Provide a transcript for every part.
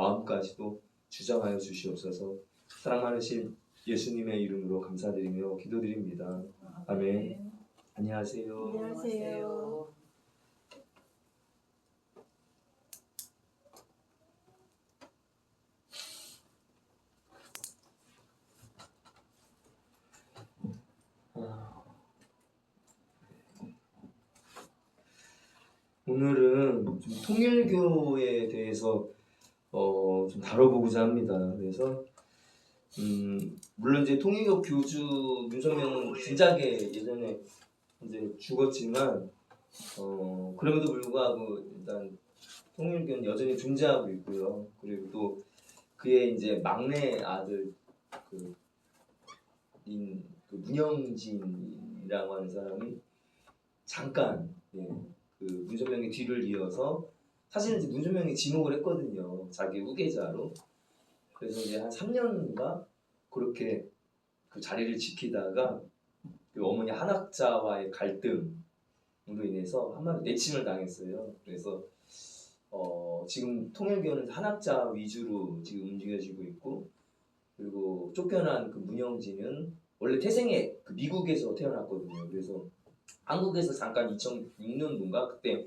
마음까지도 주장하여 주시옵소서. 사랑 많으신 예수님의 이름으로 감사드리며 기도드립니다. 아멘. 안녕하세요. 안녕하세요. 오늘은 좀 통일교에 대해서 좀 다뤄보고자 합니다. 그래서 물론 이제 통일교 교주 문선명은 진작에 예전에 이제 죽었지만 그럼에도 불구하고 일단 통일교는 여전히 존재하고 있고요. 그리고 또 그의 이제 막내 아들 그 문영진이라고 하는 사람이 잠깐 그 문선명의 뒤를 이어서 사실은 이제 문선명이 지목을 했거든요. 자기 후계자로. 그래서 이제 한 3년인가 그렇게 그 자리를 지키다가 그 어머니 한학자와의 갈등으로 인해서 한마디 내침을 당했어요. 그래서 지금 통일교는 한학자 위주로 지금 움직여지고 있고, 그리고 쫓겨난 그 문영진은 원래 태생에 그 미국에서 태어났거든요. 그래서 한국에서 잠깐 2006년도인가 그때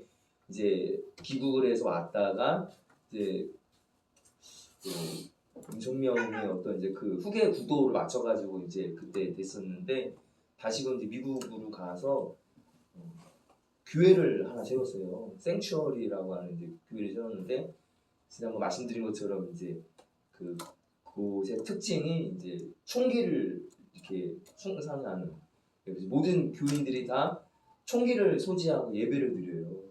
이제 귀국을 해서 왔다가 이제 문선명의 어떤 이제 그 후계 구도를 맞춰가지고 이제 그때 됐었는데, 다시금 이제 미국으로 가서 교회를 하나 세웠어요. 생츄어리라고 하는 이제 교회를 세웠는데, 지난번 말씀드린 것처럼 이제 그 곳의 특징이 이제 총기를 이렇게 숭상하는, 모든 교인들이 다 총기를 소지하고 예배를 드려요.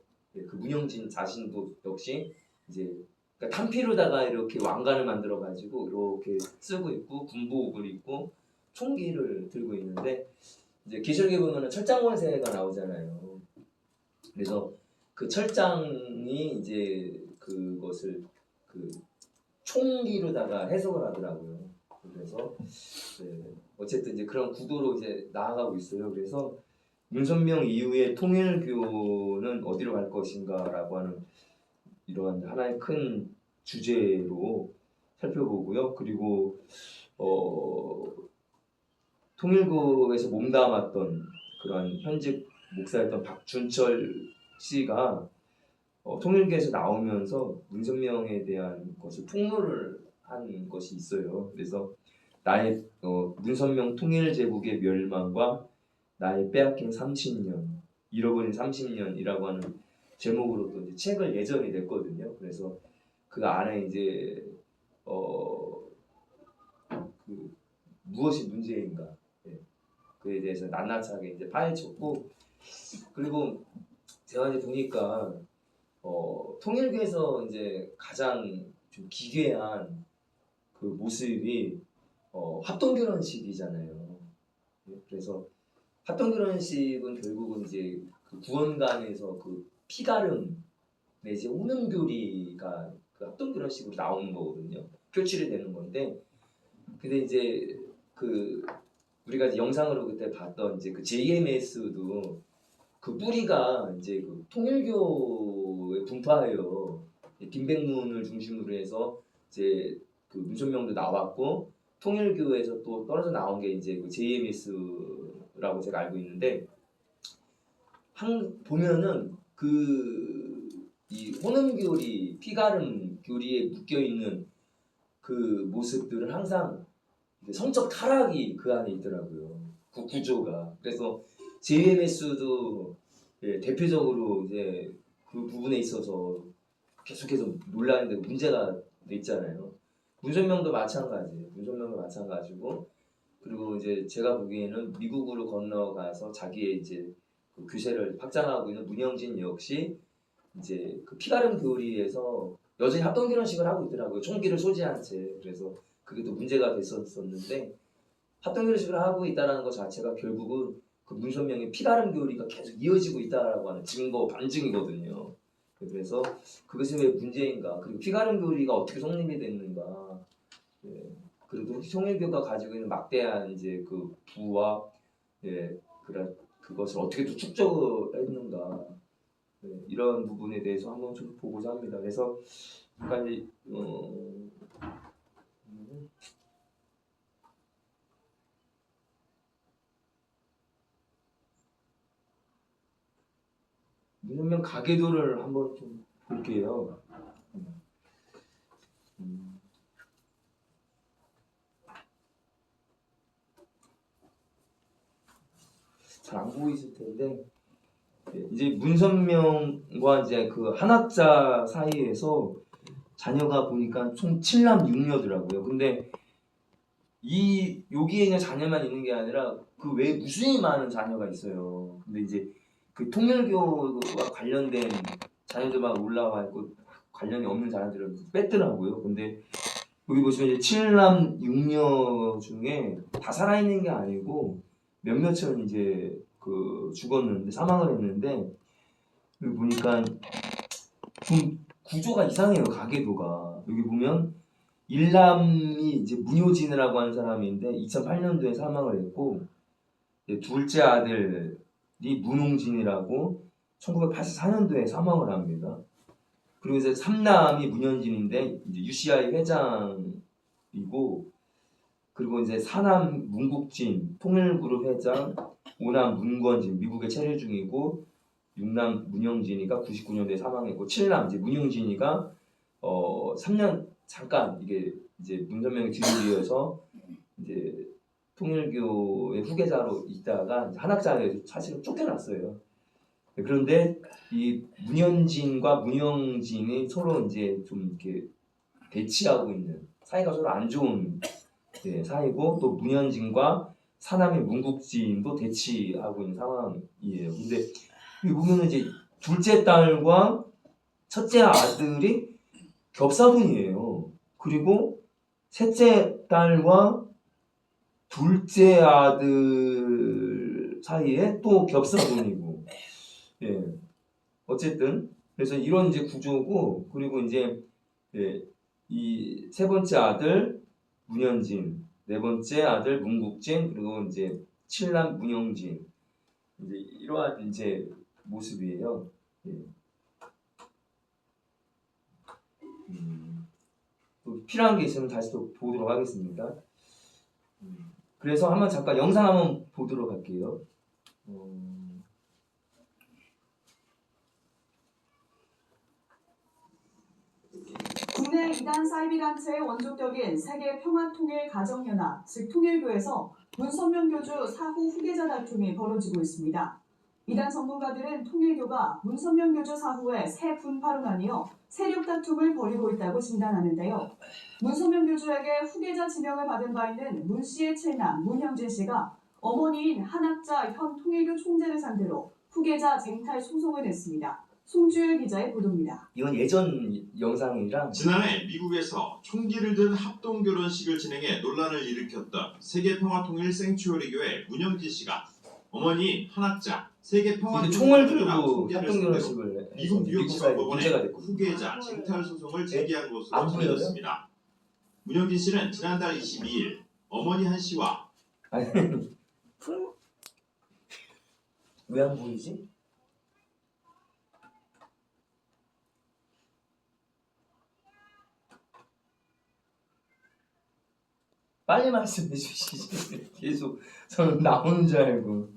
그 문영진 자신도 역시 이제 그러니까 탄피로다가 이렇게 왕관을 만들어 가지고 이렇게 쓰고 있고 군복을 입고 총기를 들고 있는데, 이제 계시록에 보면은 철장 권세가 나오잖아요. 그래서 그 철장이 이제 그것을 그 총기로다가 해석을 하더라고요. 그래서 어쨌든 이제 그런 구도로 이제 나아가고 있어요. 그래서 문선명 이후에 통일교는 어디로 갈 것인가라고 하는 이러한 하나의 큰 주제로 살펴보고요. 그리고 통일교에서 몸담았던 그런 현직 목사였던 박준철 씨가 통일교에서 나오면서 문선명에 대한 것을 폭로를 한 것이 있어요. 그래서 나의 문선명 통일제국의 멸망과 나의 빼앗긴 30년, 잃어버린 30년이라고 하는 제목으로 또 이제 책을 예정이 됐거든요. 그래서 그 안에 이제 그 무엇이 문제인가, 그에 대해서 낱낱하게 이제 파헤쳤고, 그리고 제가 이제 보니까 통일교에서 이제 가장 좀 기괴한 그 모습이 합동결혼식이잖아요. 그래서 합동결혼식은 결국은 이제 그 구원관에서 그 피가름 내지 오는교리가 그 합동결혼식으로 나오는 거거든요. 표출이 되는 건데, 근데 이제 그 우리가 이제 영상으로 그때 봤던 이제 그 JMS도 그 뿌리가 이제 그 통일교의 분파예요. 김백문을 중심으로 해서 이제 그 문선명도 나왔고, 통일교에서 또 떨어져 나온 게 이제 그 JMS라고 제가 알고 있는데, 보면은 그 이 혼음교리, 피가름 교리에 묶여 있는 그 모습들은 항상 성적 타락이 그 안에 있더라고요. 그 구조가. 그래서 JMS도 대표적으로 이제 그 부분에 있어서 계속해서 논란인데 문제가 돼 있잖아요. 문선명도 마찬가지예요. 문선명도 마찬가지고, 그리고 이제 제가 보기에는 미국으로 건너가서 자기의 이제 그 규세를 확장하고 있는 문영진 역시 이제 그 피가름 교리에서 여전히 합동결혼식을 하고 있더라고요. 총기를 소지한 채. 그래서 그게 또 문제가 됐었는데, 합동결혼식을 하고 있다는 것 자체가 결국은 그 문선명의 피가름 교리가 계속 이어지고 있다라고 하는 증거 반증이거든요. 그래서 그것이 왜 문제인가? 그리고 피가름 교리가 어떻게 성립이 됐는가? 그리고 통일교가 가지고 있는 막대한 이제 그 부와 그것을 어떻게 또 축적했는가? 이런 부분에 대해서 한번 좀 보고자 합니다. 그래서 약간 문선명 가계도를 한번 좀 볼게요. 잘 안 보이실 텐데 이제 문선명과 이제 그 한학자 사이에서 자녀가 보니까 총 7남 6녀더라고요. 근데 여기에 있는 자녀만 있는 게 아니라 그 외에 무수히 많은 자녀가 있어요. 근데 이제 그 통일교와 관련된 자녀들만 올라와 있고 관련이 없는 자녀들은 뺐더라고요. 근데 여기 보시면 이제 7남 6녀 중에 다 살아있는 게 아니고 몇몇은 이제 그 죽었는데 사망을 했는데 여기 보니까 좀 구조가 이상해요. 가계도가 여기 보면 일남이 이제 문효진이라고 하는 사람인데 2008년도에 사망을 했고 둘째 아들이 문홍진이라고 1984년도에 사망을 합니다. 그리고 이제 삼남이 문현진인데 이제 UCI 회장이고 그리고 이제 사남 문국진 통일그룹 회장, 오남 문건진 미국에 체류 중이고 육남 문영진이가 99년도에 사망했고 칠남 이제 문영진이가 3년 잠깐 이게 이제 문선명이 뒤를 이어서 이제 통일교의 후계자로 있다가 한학자에서 사실은 쫓겨났어요. 그런데 이 문현진과 문영진이 서로 이제 좀 이렇게 대치하고 있는 사이가 서로 안 좋은 사이고 또 문현진과 사남의 문국진도 대치하고 있는 상황이에요. 근데 여기 보면은 이제 둘째 딸과 첫째 아들이 겹사분이에요. 그리고 셋째 딸과 둘째 아들 사이에 또 겹사분이고, 예, 어쨌든 그래서 이런 이제 구조고 그리고 이제 이 세 번째 아들 문현진, 네 번째 아들 문국진 그리고 이제 칠남 문영진 이제 이러한 이제 모습이에요. 예. 또 필요한 게 있으면 다시 또 보도록 하겠습니다. 그래서 한번 잠깐 영상 한번 보도록 할게요. 국내 이단 사이비단체의 원조격인 세계평화통일가정연합, 즉 통일교에서 문선명 교주 사후 후계자 다툼이 벌어지고 있습니다. 이단 전문가들은 통일교가 문선명 교주 사후에 새 분파로 나뉘어 세력 다툼을 벌이고 있다고 진단하는데요. 문선명 교주에게 후계자 지명을 받은 바 있는 문 씨의 칠남 문형진 씨가 어머니인 한학자 현 통일교 총재를 상대로 후계자 쟁탈 소송을 냈습니다. 송주열 기자의 보도입니다. 이건 예전 영상이랑 지난해 미국에서 총기를 든 합동 결혼식을 진행해 논란을 일으켰던 세계평화통일 생츄어리 교회 문영진 씨가 어머니 한학자 세계평화통일 총을 들고 합동 결혼식을 미국 뉴욕 지방법원에 됐고. 후계자 쟁탈 소송을 제기한 것으로 전해졌습니다. 문영진 씨는 지난달 22일 어머니 한 씨와 왜 안 보이지? 빨리 말씀해 주시지. 계속 저는 나오는 줄 알고.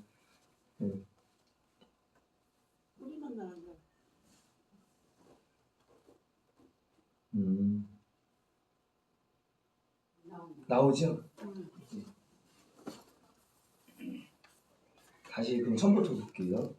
소리만 나는 거. 나오죠? 다시 그럼 처음부터 볼게요.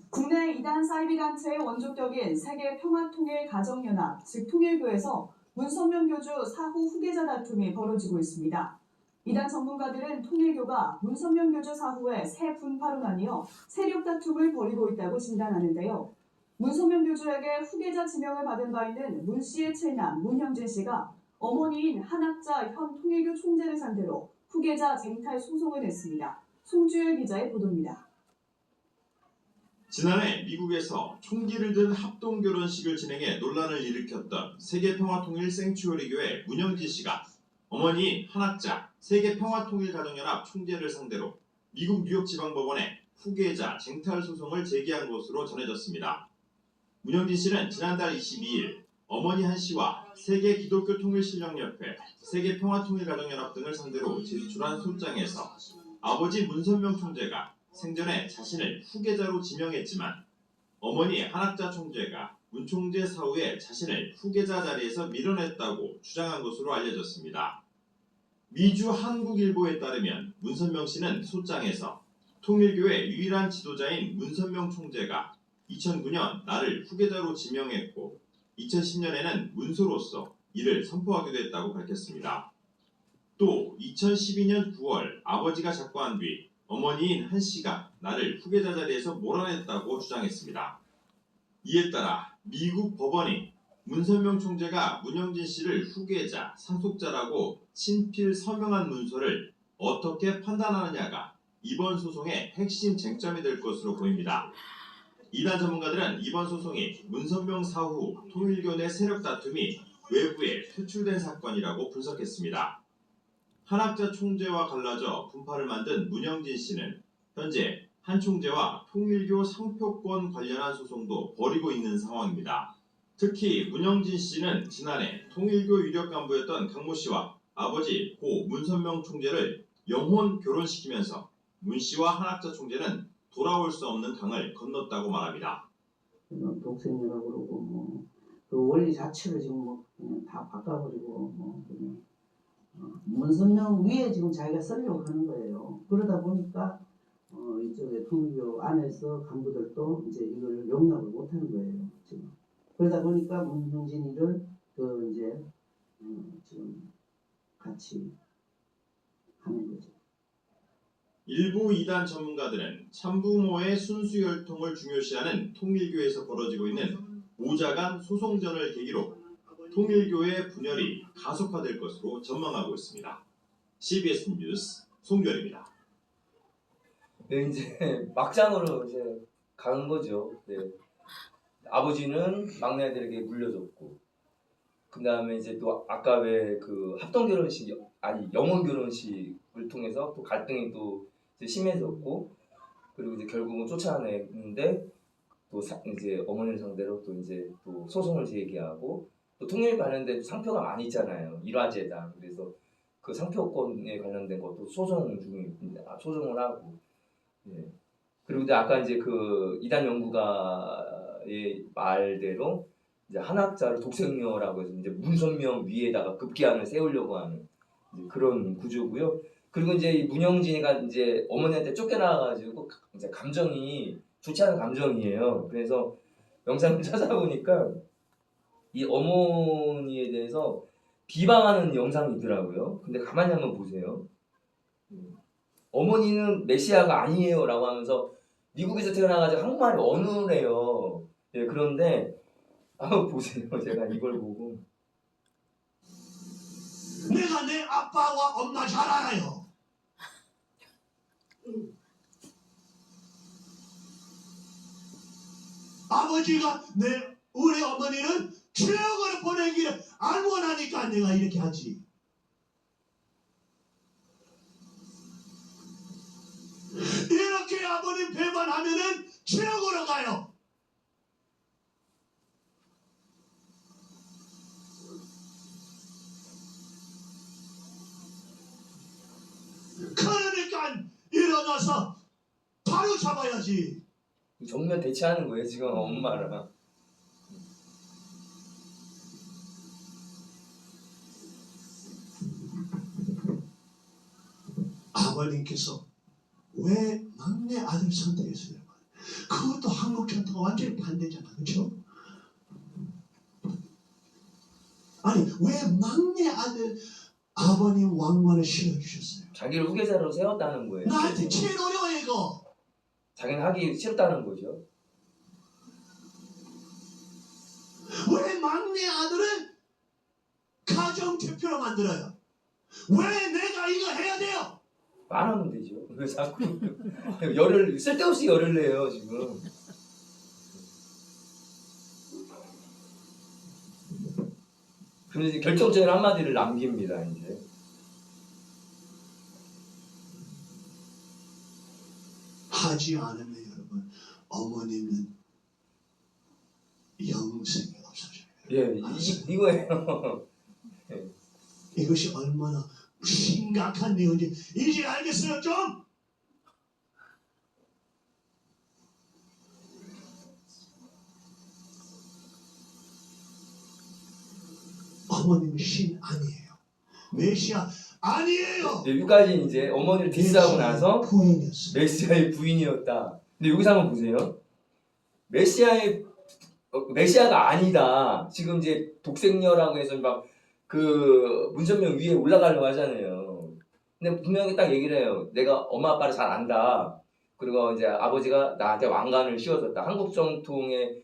국내 이단 사이비단체의 원조격인 세계평화통일가정연합, 즉 통일교에서 문선명 교주 사후 후계자 다툼이 벌어지고 있습니다. 이단 전문가들은 통일교가 문선명 교주 사후에 새 분파로 나뉘어 세력 다툼을 벌이고 있다고 진단하는데요. 문선명 교주에게 후계자 지명을 받은 바 있는 문 씨의 칠남 문형진 씨가 어머니인 한학자 현 통일교 총재를 상대로 후계자 쟁탈 소송을 냈습니다. 송주열 기자의 보도입니다. 지난해 미국에서 총기를 든 합동 결혼식을 진행해 논란을 일으켰던 세계평화통일 생츄어리 교회 문영진 씨가 어머니 한학자 세계평화통일가정연합 총재를 상대로 미국 뉴욕 지방법원에 후계자 쟁탈 소송을 제기한 것으로 전해졌습니다. 문영진 씨는 지난달 22일 어머니 한 씨와 세계 기독교 통일신령협회, 세계 평화통일가정연합 등을 상대로 제출한 소장에서 아버지 문선명 총재가 생전에 자신을 후계자로 지명했지만 어머니 한학자 총재가 문 총재 사후에 자신을 후계자 자리에서 밀어냈다고 주장한 것으로 알려졌습니다. 미주 한국일보에 따르면 문선명 씨는 소장에서 통일교의 유일한 지도자인 문선명 총재가 2009년 나를 후계자로 지명했고 2010년에는 문소로서 이를 선포하기도 했다고 밝혔습니다. 또 2012년 9월 아버지가 작고한 뒤 어머니인 한 씨가 나를 후계자 자리에서 몰아냈다고 주장했습니다. 이에 따라 미국 법원이 문선명 총재가 문영진 씨를 후계자, 상속자라고 친필 서명한 문서를 어떻게 판단하느냐가 이번 소송의 핵심 쟁점이 될 것으로 보입니다. 이단 전문가들은 이번 소송이 문선명 사후 통일교 내 세력 다툼이 외부에 퇴출된 사건이라고 분석했습니다. 한학자 총재와 갈라져 분파를 만든 문영진 씨는 현재 한 총재와 통일교 상표권 관련한 소송도 벌이고 있는 상황입니다. 특히 문영진 씨는 지난해 통일교 유력 간부였던 강모 씨와 아버지 고 문선명 총재를 영혼 결혼시키면서 문 씨와 한학자 총재는 돌아올 수 없는 강을 건넜다고 말합니다. 독생이라고 그러고 그 원리 자체를 지금 그냥 다 바꿔버리고 그냥 문선명 위에 지금 자기가 쓰려고 하는 거예요. 그러다 보니까 이쪽에 통일교 안에서 간부들도 이제 이걸 용납을 못하는 거예요. 지금 그러다 보니까 문형진이를 이제 지금 같이 하는 거죠. 일부 이단 전문가들은 참부모의 순수혈통을 중요시하는 통일교에서 벌어지고 있는 모자간 소송전을 계기로 통일교의 분열이 가속화될 것으로 전망하고 있습니다. CBS 뉴스 송별입니다. 네, 이제 막장으로 이제 가는 거죠. 네. 아버지는 막내 아들에게 물려줬고, 그 다음에 이제 또 아까 왜 그 합동 결혼식 아니 영혼 결혼식을 통해서 또 갈등이 또 이제 심해졌고, 그리고 이제 결국은 쫓아내는데 또 이제 어머니를 상대로 또 이제 또 소송을 제기하고 또 통일 관련된 상표가 많이 있잖아요. 일화재단. 그래서 그 상표권에 관련된 것도 소송 중입니다. 소송을 하고. 예. 그리고 이제 아까 이제 그 이단 연구가의 말대로 이제 한학자를 독생녀라고 해서 이제 문선명 위에다가 급기안을 세우려고 하는 이제 그런 구조고요. 그리고 이제 이 문영진이가 이제 어머니한테 쫓겨나가지고 이제 감정이 좋지 않은 감정이에요. 그래서 영상을 찾아보니까 이 어머니에 대해서 비방하는 영상이 있더라고요. 근데 가만히 한번 보세요. 어머니는 메시아가 아니에요 라고 하면서 미국에서 태어나가지고 한국말이 어눌해요. 예, 그런데 한번 보세요. 제가 이걸 보고 내가 내 아빠와 엄마 잘 알아요. 아버지가 우리 어머니는 최악으로 보내기를 안 원하니까 내가 이렇게 하지. 이렇게 아버님 배반하면은 최악으로 가요. 그러니까 일어나서 바로 잡아야지. 정면 대치하는 거예요. 지금 엄마랑. 아버님께서 왜 막내 아들 선택했어요? 그것도 한국 전통과 완전히 반대잖아, 그렇죠? 아니 왜 막내 아들 아버님 왕관을 실어주셨어요? 자기를 후계자로 세웠다는 거예요. 나한테 제일 어려워 이거. 자기는 하기 싫다는 거죠. 왜 막내 아들을 가정 대표로 만들어요? 왜 내가 이거 해야 돼요? 말하면 되죠. 왜 자꾸 열을 쓸데없이 열을 내요 지금. 그래서 이제 결정적인 한마디를 남깁니다 이제. 하지 않으면 여러분 어머니는 영생이 없어져요. 예, 이거예요. 이것이 얼마나 심각한 내용인지 이제 알겠어요 좀? 어머님은 신 아니에요. 메시아 아니에요. 네, 여기까지 이제 어머니를 디스하고 나서 부인이었어요. 메시아의 부인이었다. 근데 여기서 한번 보세요. 메시아가 아니다. 지금 이제 독생녀라고 해서 막 그 문선명 위에 올라가려고 하잖아요. 근데 분명히 딱 얘기를 해요. 내가 엄마 아빠를 잘 안다. 그리고 이제 아버지가 나한테 왕관을 씌워줬다. 한국 정통의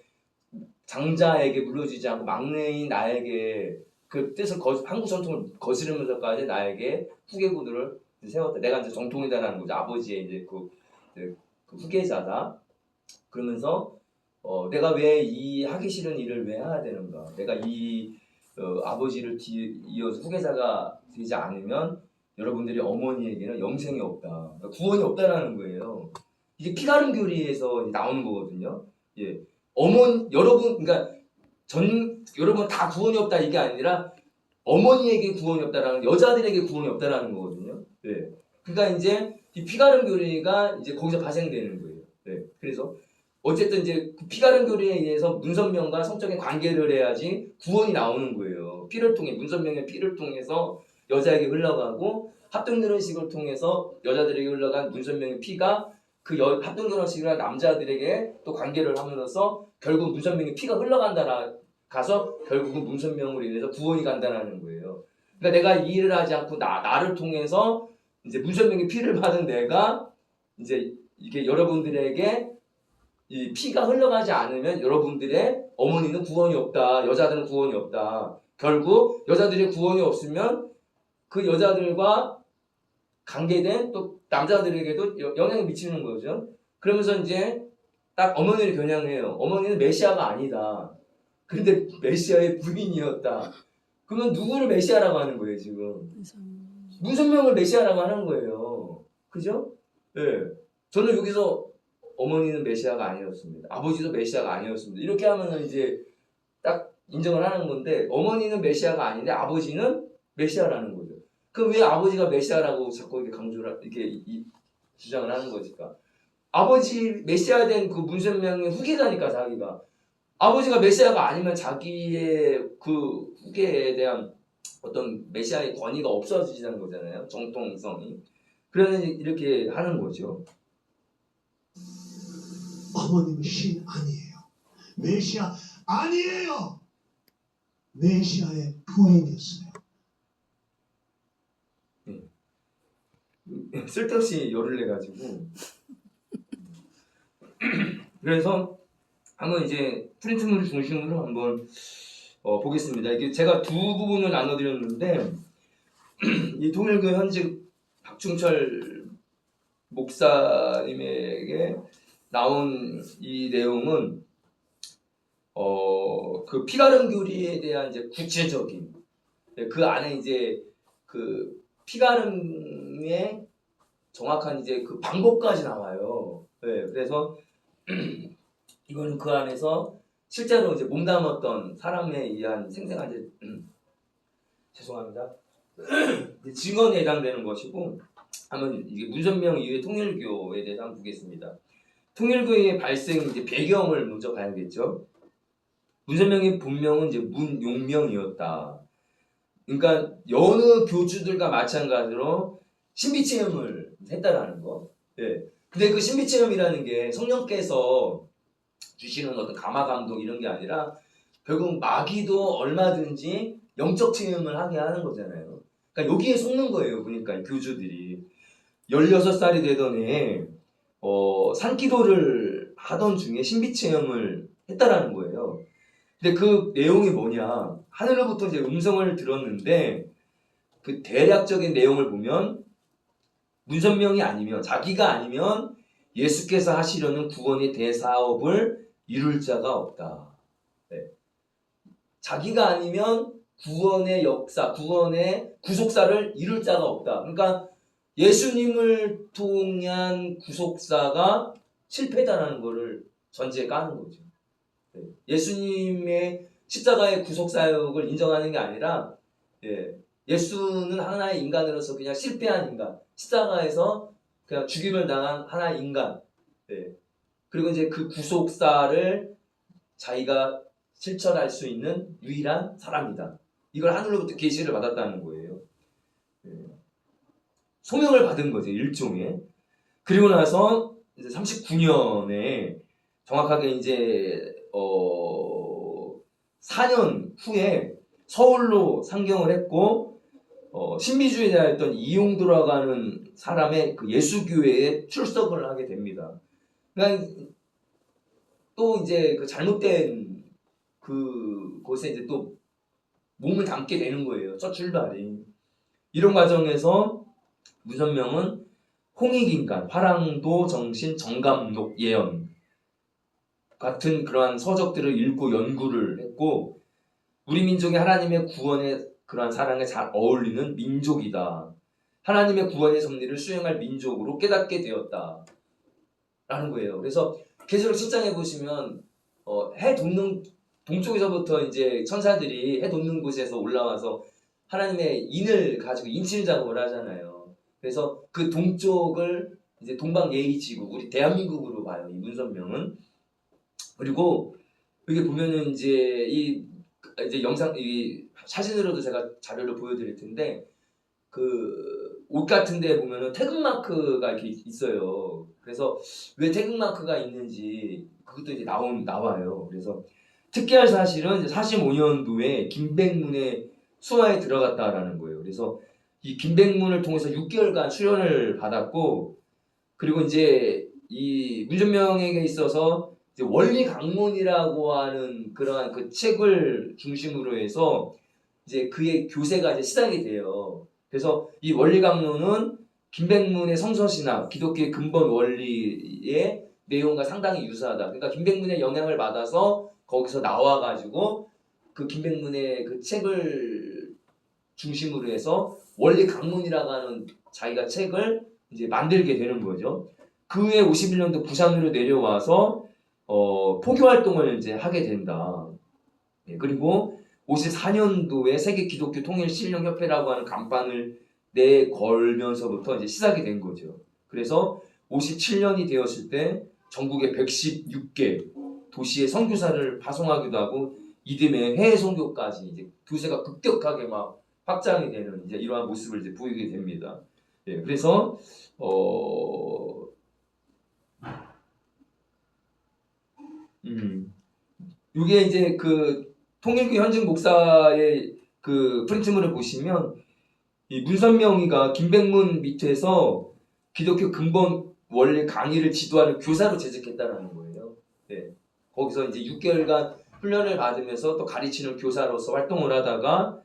장자에게 물려주지 않고 막내인 나에게 그 뜻을 한국 전통을 거스르면서까지 나에게 후계군들을 세웠다. 내가 이제 정통이다라는 거죠. 아버지의 이제 그 후계자다. 그러면서 내가 왜 이 하기 싫은 일을 왜 해야 되는가? 내가 이 아버지를 이어서 후계자가 되지 않으면 여러분들이 어머니에게는 영생이 없다. 그러니까 구원이 없다라는 거예요. 이게 피가름 교리에서 나오는 거거든요. 예, 여러분, 그러니까 여러분 다 구원이 없다 이게 아니라 어머니에게 구원이 없다라는 여자들에게 구원이 없다라는 거거든요. 예, 그러니까 이제 이 피가름 교리가 이제 거기서 발생되는 거예요. 예, 그래서 어쨌든 이제 그 피가름 교리에 의해서 문선명과 성적인 관계를 해야지 구원이 나오는 거예요. 피를 통해 문선명의 피를 통해서 여자에게 흘러가고 합동결혼식을 통해서 여자들에게 흘러간 문선명의 피가 그 합동결혼식을 한 남자들에게 또 관계를 하면서 결국 문선명의 피가 흘러간다라 가서 결국은 문선명으로 인해서 구원이 간다라는 거예요. 그러니까 내가 이 일을 하지 않고 나를 통해서 이제 문선명의 피를 받은 내가 이제 이게 여러분들에게 이 피가 흘러가지 않으면 여러분들의 어머니는 구원이 없다. 여자들은 구원이 없다. 결국 여자들의 구원이 없으면 그 여자들과 관계된 또 남자들에게도 영향을 미치는 거죠. 그러면서 이제 딱 어머니를 겨냥해요. 어머니는 메시아가 아니다. 근데 메시아의 부인이었다. 그러면 누구를 메시아라고 하는 거예요, 지금? 문선명을 메시아라고 하는 거예요. 그죠? 예. 네. 저는 여기서 어머니는 메시아가 아니었습니다. 아버지도 메시아가 아니었습니다. 이렇게 하면은 이제 딱 인정을 하는 건데 어머니는 메시아가 아닌데 아버지는 메시아라는 거죠. 그럼 왜 아버지가 메시아라고 자꾸 이렇게 강조를 이렇게 주장을 하는 거니까? 아버지 메시아 된 그 문선명의 후계자니까 자기가 아버지가 메시아가 아니면 자기의 그 후계에 대한 어떤 메시아의 권위가 없어지는 거잖아요. 정통성이. 그래서 이렇게 하는 거죠. 어머님은 신 아니에요. 메시아 아니에요. 메시아의 부인이었어요. 쓸데없이 열을 내가지고 그래서 한번 이제 프린트물을 중심으로 한번 보겠습니다. 이게 제가 두 부분을 나눠드렸는데 이 통일교 현직 박충철 목사님에게 나온 이 내용은 그 피가름 교리에 대한 이제 구체적인 그 안에 이제 그 피가름의 정확한 이제 그 방법까지 나와요. 네, 그래서 이거는 그 안에서 실제로 이제 몸담았던 사람에 의한 생생한 이제 죄송합니다. 증언에 해당되는 것이고 한번 이게 문선명 이후의 통일교에 대해서 한번 보겠습니다. 통일교의 발생 이제 배경을 먼저 봐야겠죠. 문선명의 본명은 이제 문용명이었다. 그러니까 여느 교주들과 마찬가지로 신비체험을 했다라는 거. 예. 근데 그 신비체험이라는 게 성령께서 주시는 어떤 감화 감동 이런 게 아니라 결국 마귀도 얼마든지 영적 체험을 하게 하는 거잖아요. 그러니까 여기에 속는 거예요. 보니까 교주들이 16살이 되던 해에 산기도를 하던 중에 신비체험을 했다라는 거예요. 근데 그 내용이 뭐냐? 하늘로부터 이제 음성을 들었는데 그 대략적인 내용을 보면 문선명이 아니면 자기가 아니면 예수께서 하시려는 구원의 대사업을 이룰 자가 없다. 네. 자기가 아니면 구원의 역사, 구원의 구속사를 이룰 자가 없다. 그러니까 예수님을 통한 구속사가 실패다라는 것을 전제에 까는 거죠. 예수님의 십자가의 구속 사역을 인정하는 게 아니라 예수는 하나의 인간으로서 그냥 실패한 인간, 십자가에서 그냥 죽임을 당한 하나의 인간, 그리고 이제 그 구속사를 자기가 실천할 수 있는 유일한 사람이다. 이걸 하늘로부터 계시를 받았다는 거예요. 소명을 받은 거죠, 일종의. 그리고 나서 이제 39년에 정확하게 이제 4년 후에 서울로 상경을 했고 신비주의자였던 이용도라고 사람의 그 예수교회에 출석을 하게 됩니다. 그러니까 또 이제 그 잘못된 그 곳에 이제 또 몸을 담게 되는 거예요. 첫 출발이. 이런 과정에서 문선명은 홍익인간, 화랑도 정신, 정감록 예언 같은 그러한 서적들을 읽고 연구를 했고 우리 민족이 하나님의 구원의 그러한 사랑에 잘 어울리는 민족이다. 하나님의 구원의 섭리를 수행할 민족으로 깨닫게 되었다. 라는 거예요. 그래서 계시록 10장에 보시면 해 돋는 동쪽에서부터 이제 천사들이 해 돋는 곳에서 올라와서 하나님의 인을 가지고 인칠 작업을 하잖아요. 그래서 그 동쪽을 이제 동방예의지국, 우리 대한민국으로 봐요. 이 문선명은. 그리고 여기 보면은 이제 이제 영상, 이 사진으로도 제가 자료를 보여드릴 텐데 그 옷 같은 데 보면은 태극마크가 이렇게 있어요. 그래서 왜 태극마크가 있는지 그것도 이제 나와요. 그래서 특이한 사실은 이제 45년도에 김백문의 수하에 들어갔다라는 거예요. 그래서 이 김백문을 통해서 6개월간 수련을 받았고 그리고 이제 이 문선명에게 있어서 이제 원리강론이라고 하는 그러한 그 책을 중심으로 해서 이제 그의 교세가 이제 시작이 돼요. 그래서 이 원리강론은 김백문의 성서신학, 기독교의 근본 원리의 내용과 상당히 유사하다. 그러니까 김백문의 영향을 받아서 거기서 나와가지고 그 김백문의 그 책을 중심으로 해서 원리강론이라고 하는 자기가 책을 이제 만들게 되는 거죠. 그 후에 51년도 부산으로 내려와서 포교 활동을 이제 하게 된다. 그리고 54년도에 세계 기독교 통일 신령 협회라고 하는 간판을 내걸면서부터 이제 시작이 된 거죠. 그래서 57년이 되었을 때 전국의 116개 도시에 선교사를 파송하기도 하고 이듬해 해외 선교까지 이제 교세가 급격하게 막 확장이 되는 이제 이러한 모습을 이제 보이게 됩니다. 그래서 이게 이제 그 통일교 현직 목사의 그 프린트물을 보시면 이 문선명이가 김백문 밑에서 기독교 근본 원리 강의를 지도하는 교사로 재직했다는 거예요. 거기서 이제 6개월간 훈련을 받으면서 또 가르치는 교사로서 활동을 하다가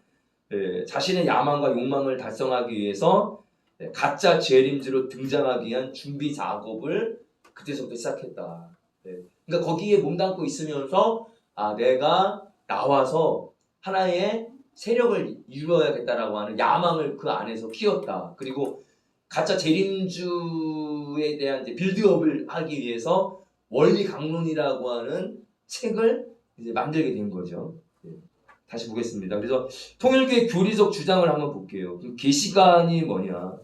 자신의 야망과 욕망을 달성하기 위해서 가짜 재림주로 등장하기 위한 준비 작업을 그때서부터 시작했다. 그러니까 거기에 몸담고 있으면서 내가 나와서 하나의 세력을 이루어야겠다라고 하는 야망을 그 안에서 키웠다. 그리고 가짜 재림주에 대한 이제 빌드업을 하기 위해서 원리강론이라고 하는 책을 이제 만들게 된 거죠. 다시 보겠습니다. 그래서 통일교의 교리적 주장을 한번 볼게요. 계시관이 뭐냐?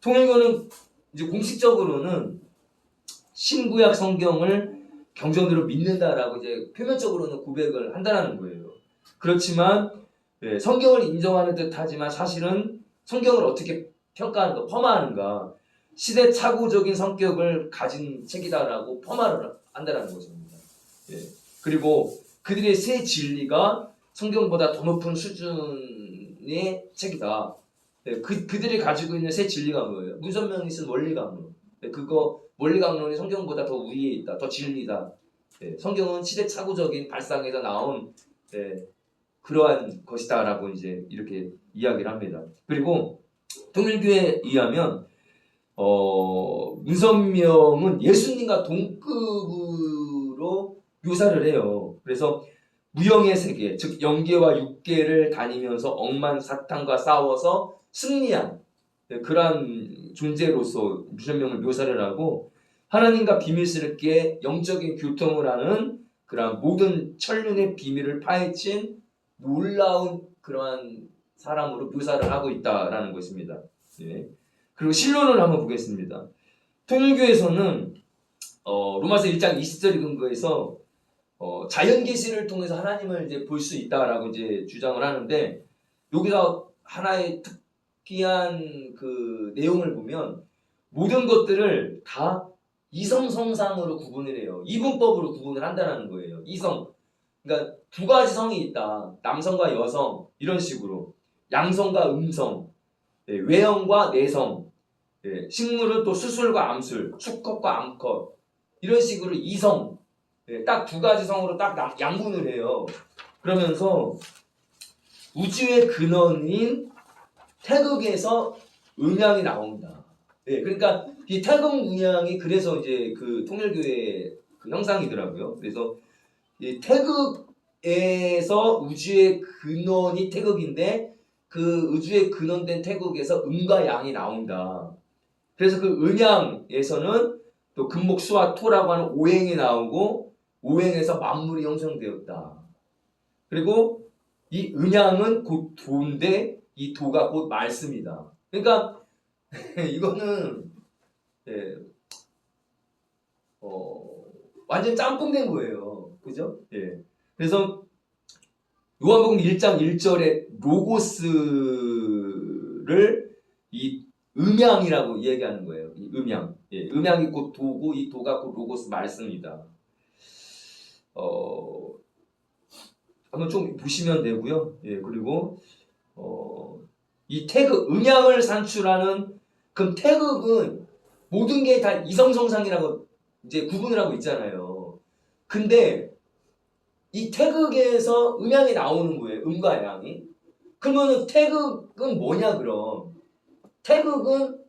통일교는 이제 공식적으로는 신구약 성경을 경전으로 믿는다라고 이제 표면적으로는 고백을 한다는 거예요. 그렇지만 성경을 인정하는 듯하지만 사실은 성경을 어떻게 평가하는가, 폄하하는가, 시대착오적인 성격을 가진 책이다라고 폄하를 한다는 것입니다. 그리고 그들의 새 진리가 성경보다 더 높은 수준의 책이다. 그들이 가지고 있는 새 진리가 뭐예요? 문선명이 쓴 원리강론. 그거 원리강론이 성경보다 더 위에 있다, 더 진리다. 성경은 시대착오적인 발상에서 나온 그러한 것이다라고 이제 이렇게 이야기를 합니다. 그리고 통일교에 의하면 문선명은 예수님과 동급으로 묘사를 해요. 그래서 무형의 세계, 즉 영계와 육계를 다니면서 억만 사탄과 싸워서 승리한 그러한 존재로서 문선명을 묘사를 하고 하나님과 비밀스럽게 영적인 교통을 하는 그런 모든 천륜의 비밀을 파헤친 놀라운 그러한 사람으로 묘사를 하고 있다라는 것입니다. 예. 그리고 신론을 한번 보겠습니다. 통일교에서는 로마서 1장 20절에 근거해서 자연계시를 통해서 하나님을 이제 볼 수 있다라고 이제 주장을 하는데, 여기서 하나의 특이한 그 내용을 보면 모든 것들을 다 이성성상으로 구분을 해요. 이분법으로 구분을 한다는 거예요. 이성. 그러니까 두 가지 성이 있다. 남성과 여성 이런 식으로. 양성과 음성. 예, 외형과 내성. 예, 식물은 또 수술과 암술. 수컷과 암컷. 이런 식으로 이성. 예, 딱 두 가지 성으로 딱 양분을 해요. 그러면서 우주의 근원인 태극에서 음양이 나온다. 예, 그러니까 이 태극 음양이 그래서 이제 그 통일교의 그 형상이더라고요. 그래서 이 태극에서 우주의 근원이 태극인데 그 우주의 근원된 태극에서 음과 양이 나온다. 그래서 그 음양에서는 또 금목 수화 토라고 하는 오행이 나오고 오행에서 만물이 형성되었다. 그리고 이 음양은 곧 도인데 이 도가 곧 말씀이다. 그러니까 이거는 예, 완전 짬뽕된 거예요. 그죠? 예. 그래서 요한복음 1장 1절에 로고스를 이 음양이라고 얘기하는 거예요. 이 음양. 예, 음양이 곧 도고 이 도가 곧 로고스 말씀이다. 한번 좀 보시면 되고요. 예, 그리고 이 태극, 음양을 산출하는 그 태극은 모든 게 다 이성성상이라고 이제 구분을 하고 있잖아요. 근데 이 태극에서 음양이 나오는 거예요. 음과 양이. 그러면은 태극은 뭐냐 그럼? 태극은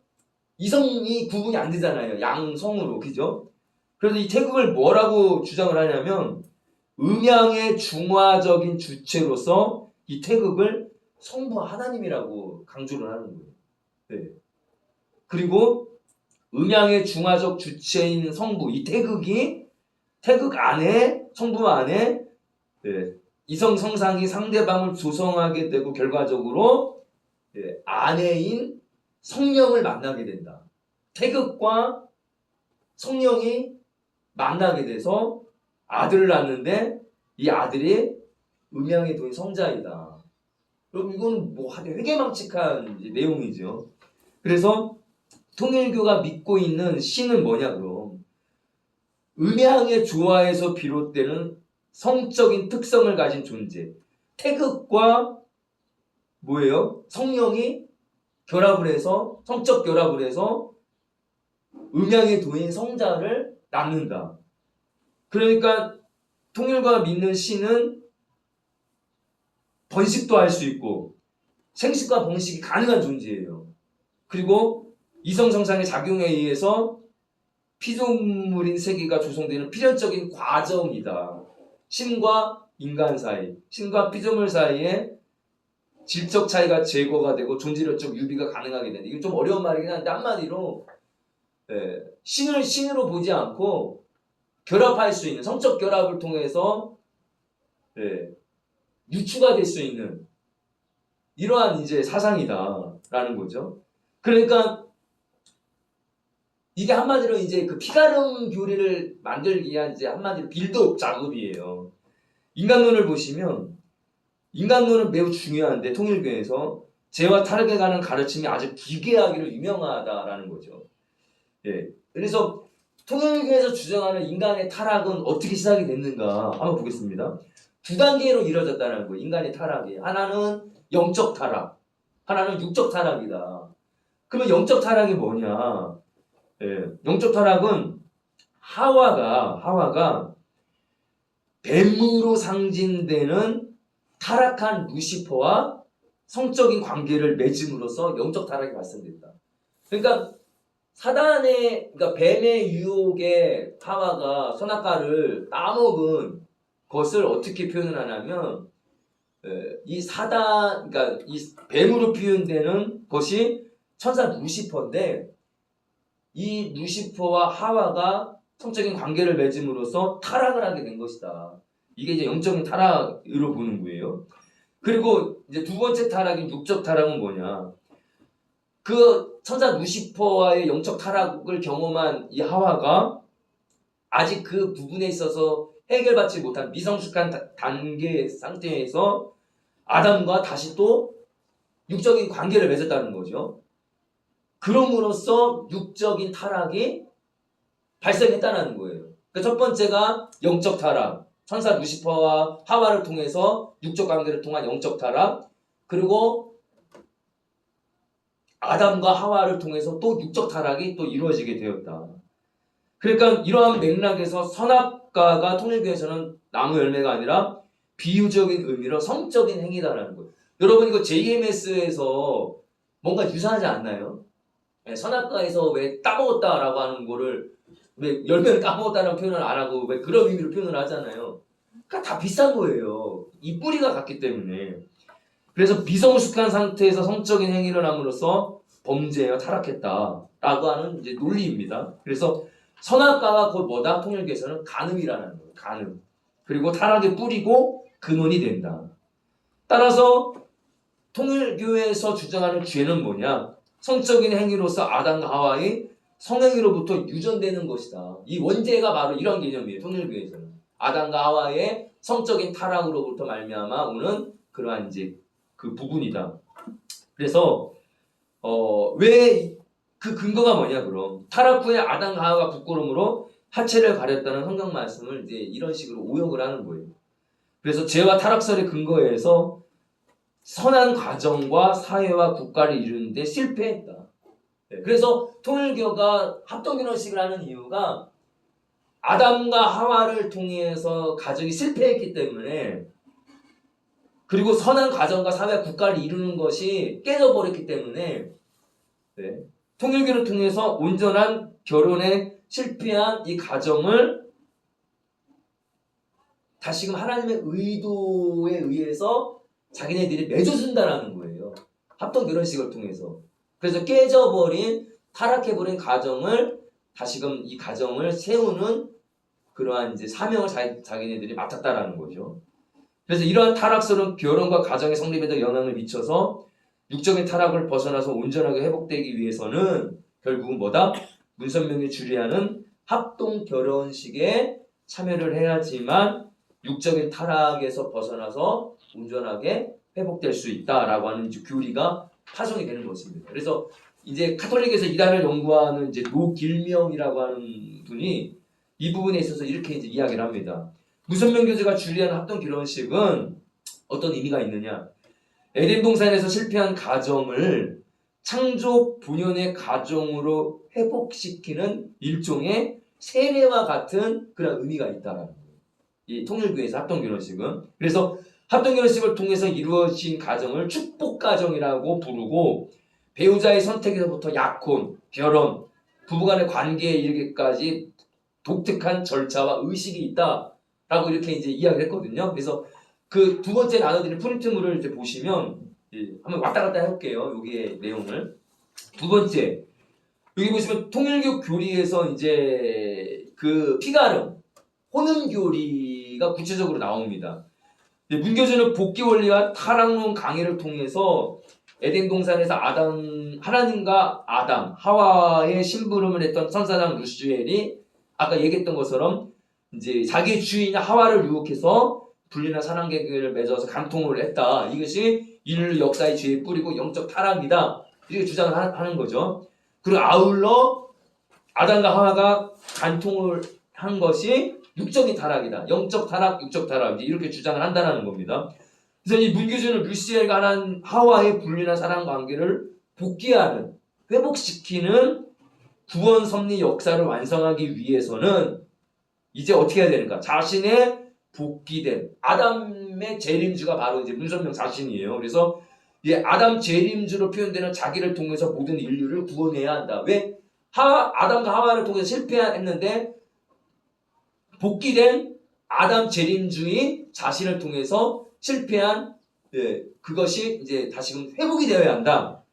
이성이 구분이 안 되잖아요. 양성으로. 그죠? 그래서 이 태극을 뭐라고 주장을 하냐면 음양의 중화적인 주체로서 이 태극을 성부 하나님이라고 강조를 하는 거예요. 네. 그리고 음양의 중화적 주체인 성부, 이 태극이 태극 안에, 성부 안에 네, 이성 성상이 상대방을 조성하게 되고 결과적으로 네, 아내인 성령을 만나게 된다. 태극과 성령이 만나게 돼서 아들을 낳는데 이 아들이 음양의 도인 성자이다. 그럼 이건 뭐 회개망측한 내용이죠. 그래서 통일교가 믿고 있는 신은 뭐냐 그럼? 음양의 조화에서 비롯되는 성적인 특성을 가진 존재. 태극과 뭐예요? 성령이 결합을 해서 성적 결합을 해서 음양의 도인 성자를 낳는다. 그러니까 통일교가 믿는 신은 번식도 할 수 있고 생식과 번식이 가능한 존재예요. 그리고 이성성상의 작용에 의해서 피조물인 세계가 조성되는 필연적인 과정이다. 신과 인간 사이, 신과 피조물 사이에 질적 차이가 제거가 되고 존재력적 유비가 가능하게 된다. 이게 좀 어려운 말이긴 한데 한마디로 신을 신으로 보지 않고 결합할 수 있는 성적 결합을 통해서 유추가 될 수 있는 이러한 이제 사상이다라는 거죠. 그러니까 이게 한마디로 이제 그 피가름 교리를 만들기 위한 이제 한마디로 빌드업 작업이에요. 인간론을 보시면 인간론은 매우 중요한데 통일교에서 죄와 타락에 관한 가르침이 아주 기괴하기로 유명하다라는 거죠. 예. 그래서 통일교에서 주장하는 인간의 타락은 어떻게 시작이 됐는가 한번 보겠습니다. 두 단계로 이루어졌다는 거예요. 인간의 타락이. 하나는 영적 타락, 하나는 육적 타락이다. 그러면 영적 타락이 뭐냐? 예, 영적 타락은 하와가 뱀으로 상징되는 타락한 루시퍼와 성적인 관계를 맺음으로써 영적 타락이 발생됐다. 그러니까 사단의, 그러니까 뱀의 유혹에 하와가 선악과를 따먹은 것을 어떻게 표현을 하냐면, 이 사단, 그러니까 이 뱀으로 표현되는 것이 천사 루시퍼인데, 이 루시퍼와 하와가 성적인 관계를 맺음으로써 타락을 하게 된 것이다. 이게 이제 영적인 타락으로 보는 거예요. 그리고 이제 두 번째 타락인 육적 타락은 뭐냐? 그 천사 루시퍼와의 영적 타락을 경험한 이 하와가 아직 그 부분에 있어서 해결받지 못한 미성숙한 단계 상태에서 아담과 다시 또 육적인 관계를 맺었다는 거죠. 그럼으로써 육적인 타락이 발생했다는 거예요. 그러니까 첫 번째가 영적 타락, 천사 루시퍼와 하와를 통해서 육적 관계를 통한 영적 타락, 그리고 아담과 하와를 통해서 또 육적 타락이 또 이루어지게 되었다. 그러니까 이러한 맥락에서 선악과가 통일교에서는 나무 열매가 아니라 비유적인 의미로 성적인 행위다라는 거예요. 여러분 이거 JMS에서 뭔가 유사하지 않나요? 네, 선악과에서 왜 따먹었다라고 하는 거를 왜 열매를 따먹었다는 표현을 안 하고 왜 그런 의미로 표현을 하잖아요. 그러니까 다 비슷한 거예요. 이 뿌리가 같기 때문에. 그래서 비성숙한 상태에서 성적인 행위를 함으로써 범죄가 타락했다라고 하는 이제 논리입니다. 그래서 선악과가 곧 뭐다? 통일교에서는 간음이라는 거예요. 간음. 그리고 타락의 뿌리고 근원이 된다. 따라서 통일교에서 주장하는 죄는 뭐냐? 성적인 행위로서 아담과 하와의 성행위로부터 유전되는 것이다. 이 원죄가 바로 이런 개념이에요. 통일교에서는 아담과 하와의 성적인 타락으로부터 말미암아 오는 그러한 이제 그 부분이다. 그래서 왜 그 근거가 뭐냐 그럼 타락 후에 아담과 하와가 부끄러움으로 하체를 가렸다는 성경 말씀을 이제 이런 식으로 오역을 하는 거예요. 그래서 죄와 타락설의 근거에서 선한 가정과 사회와 국가를 이루는데 실패했다. 그래서 통일교가 합동결혼식을 하는 이유가 아담과 하와를 통해서 가정이 실패했기 때문에, 그리고 선한 가정과 사회와 국가를 이루는 것이 깨져버렸기 때문에, 네, 통일교를 통해서 온전한 결혼에 실패한 이 가정을 다시금 하나님의 의도에 의해서 자기네들이 맺어준다라는 거예요. 합동결혼식을 통해서. 그래서 깨져버린, 타락해버린 가정을 다시금 이 가정을 세우는 그러한 이제 사명을 자기네들이 맡았다라는 거죠. 그래서 이러한 타락설은 결혼과 가정의 성립에도 영향을 미쳐서 육적인 타락을 벗어나서 온전하게 회복되기 위해서는 결국은 뭐다? 문선명이 주례하는 합동결혼식에 참여를 해야지만 육적인 타락에서 벗어나서 온전하게 회복될 수 있다라고 하는 이제 교리가 파송이 되는 것입니다. 그래서 이제 카톨릭에서 이단을 연구하는 이제 노길명이라고 하는 분이 이 부분에 있어서 이렇게 이제 이야기를 합니다. 문선명 교주가 주례하는 합동 결혼식은 어떤 의미가 있느냐? 에덴 동산에서 실패한 가정을 창조 본연의 가정으로 회복시키는 일종의 세례와 같은 그런 의미가 있다라는 거예요. 이 통일교에서 합동 결혼식은. 그래서 합동 결혼식을 통해서 이루어진 가정을 축복 가정이라고 부르고, 배우자의 선택에서부터 약혼, 결혼, 부부간의 관계에 이르기까지 독특한 절차와 의식이 있다라고 이렇게 이제 이야기를 했거든요. 그래서 그 두 번째 나눠드린 프린트물을 이제 보시면 한번 왔다 갔다 해볼게요. 여기에 내용을. 두 번째, 여기 보시면 통일교 교리에서 이제 그 피가름, 혼음 교리가 구체적으로 나옵니다. 문교주는 복귀 원리와 타락론 강의를 통해서 에덴 동산에서 하나님과 아담, 하와의 심부름을 했던 천사장 루시엘이 아까 얘기했던 것처럼 이제 자기 주인 하와를 유혹해서 분리나 사랑관계를 맺어서 간통을 했다. 이것이 인류 역사의 죄의 뿌리고 영적 타락이다. 이렇게 주장을 하는 거죠. 그리고 아울러 아담과 하와가 간통을 한 것이 육적인 타락이다. 영적 타락, 육적 타락. 이렇게 주장을 한다는 겁니다. 그래서 이 문교주는 루시엘과 하와의 분리나 사랑 관계를 복귀하는, 회복시키는 구원 섭리 역사를 완성하기 위해서는 이제 어떻게 해야 되는가? 자신의 복귀된 아담의 재림주가 바로 이제 문선명 자신이에요. 그래서 이 아담 재림주로 표현되는 자기를 통해서 모든 인류를 구원해야 한다. 왜? 아담과 하와를 통해서 실패했는데 복귀된 아담 재림주인 자신을 통해서 실패한 그것이 이제 다시금 회복이 되어야 한다.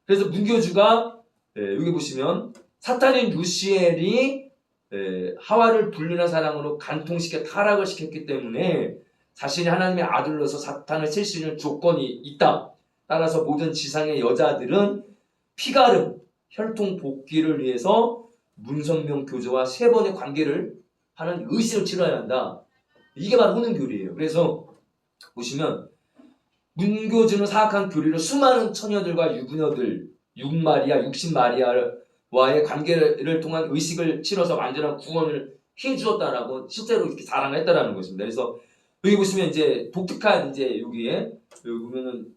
그래서 문교주가 여기 보시면 사탄인 루시엘이 하와를 불륜한 사랑으로 간통시켜 타락을 시켰기 때문에 자신이 하나님의 아들로서 사탄을 칠 수 있는 조건이 있다. 따라서 모든 지상의 여자들은 피가름, 혈통 복귀를 위해서 문선명 교주와 3번의 관계를 하는 의식을 치러야 한다. 이게 바로 혼은교리예요. 그래서 보시면 문교주는 사악한 교리로 수많은 처녀들과 유부녀들, 6마리아, 60마리아와의 관계를 통한 의식을 치러서 완전한 구원을 해주었다라고 실제로 이렇게 자랑을 했다라는 것입니다. 그래서 여기 보시면 이제 독특한 이제 여기 보면은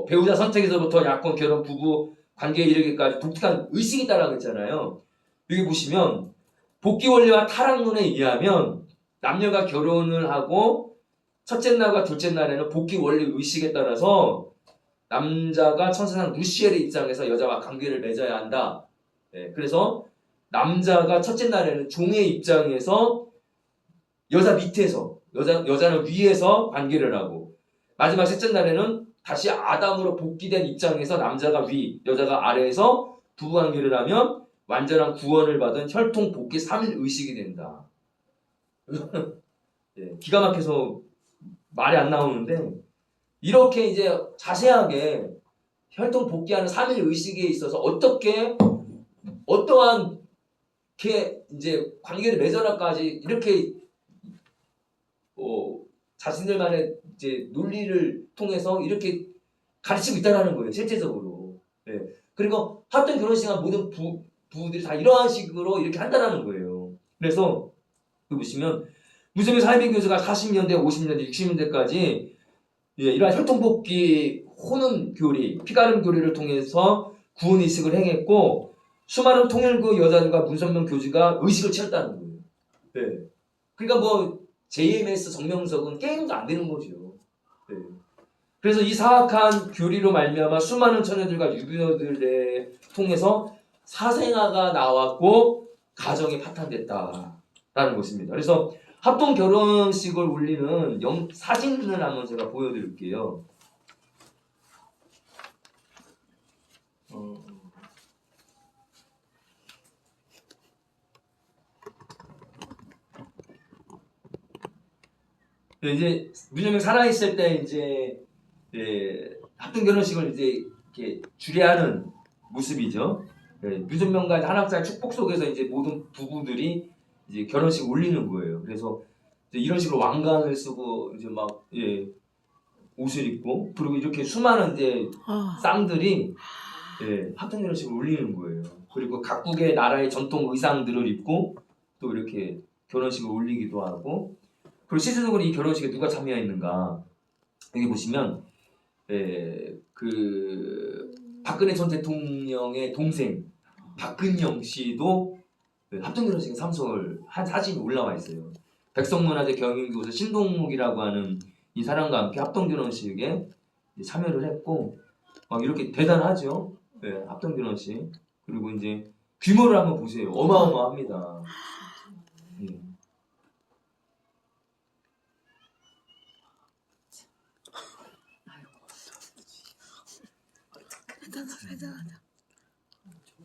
배우자 선택에서부터 약혼, 결혼, 부부 관계에 이르기까지 독특한 의식이 있다라고 했잖아요. 여기 보시면 복귀 원리와 타락론에 의하면 남녀가 결혼을 하고 첫째 날과 둘째 날에는 복귀 원리 의식에 따라서 남자가 천사상 루시엘의 입장에서 여자와 관계를 맺어야 한다. 그래서 남자가 첫째 날에는 종의 입장에서 여자 밑에서 여자는 위에서 관계를 하고 마지막 셋째 날에는 다시 아담으로 복귀된 입장에서 남자가 위, 여자가 아래에서 부부관계를 하면 완전한 구원을 받은 혈통 복귀 3일 의식이 된다. 기가 막혀서 말이 안 나오는데 이렇게 이제 자세하게 혈통 복귀하는 3일 의식에 있어서 어떠한 이제 관계를 맺어라까지 이렇게 자신들만의 이제 논리를 통해서 이렇게 가르치고 있다라는 거예요, 실제적으로. 그리고 합동 결혼식한 모든 부부들이 다 이러한 식으로 이렇게 한다라는 거예요. 그래서 여기 보시면 문선명 사이비 교수가 40년대, 50년대, 60년대까지 이러한 혈통복귀 혼은 교리, 피가름 교리를 통해서 구원 의식을 행했고 수많은 통일교 여자들과 문선명 교주가 의식을 치렀다는 거예요. 그러니까 뭐 JMS 정명석은 게임도 안 되는 거죠. 그래서 이 사악한 교리로 말미암아 수많은 처녀들과 유부녀들에 통해서 사생아가 나왔고 가정이 파탄됐다라는 것입니다. 그래서 합동 결혼식을 올리는 사진을 한번 제가 보여드릴게요. 이제 문선명 살아있을 때 이제 합동 결혼식을 이제 이렇게 주례하는 모습이죠. 문선명과 한학자의 축복 속에서 이제 모든 부부들이 이제 결혼식 올리는 거예요. 그래서 이제 이런 식으로 왕관을 쓰고 이제 막 옷을 입고 그리고 이렇게 수많은 이제 쌍들이 합동 결혼식을 올리는 거예요. 그리고 각국의 나라의 전통 의상들을 입고 또 이렇게 결혼식을 올리기도 하고. 그리고 실질적으로 이 결혼식에 누가 참여했는가? 여기 보시면 그 박근혜 전 대통령의 동생 박근영 씨도 합동 결혼식에 참석을 한 사진이 올라와 있어요. 백성문화재 경영교수 신동욱이라고 하는 이 사람과 함께 합동 결혼식에 참여를 했고 막 이렇게 대단하죠. 합동 결혼식. 그리고 이제 규모를 한번 보세요. 어마어마합니다. 대단하다.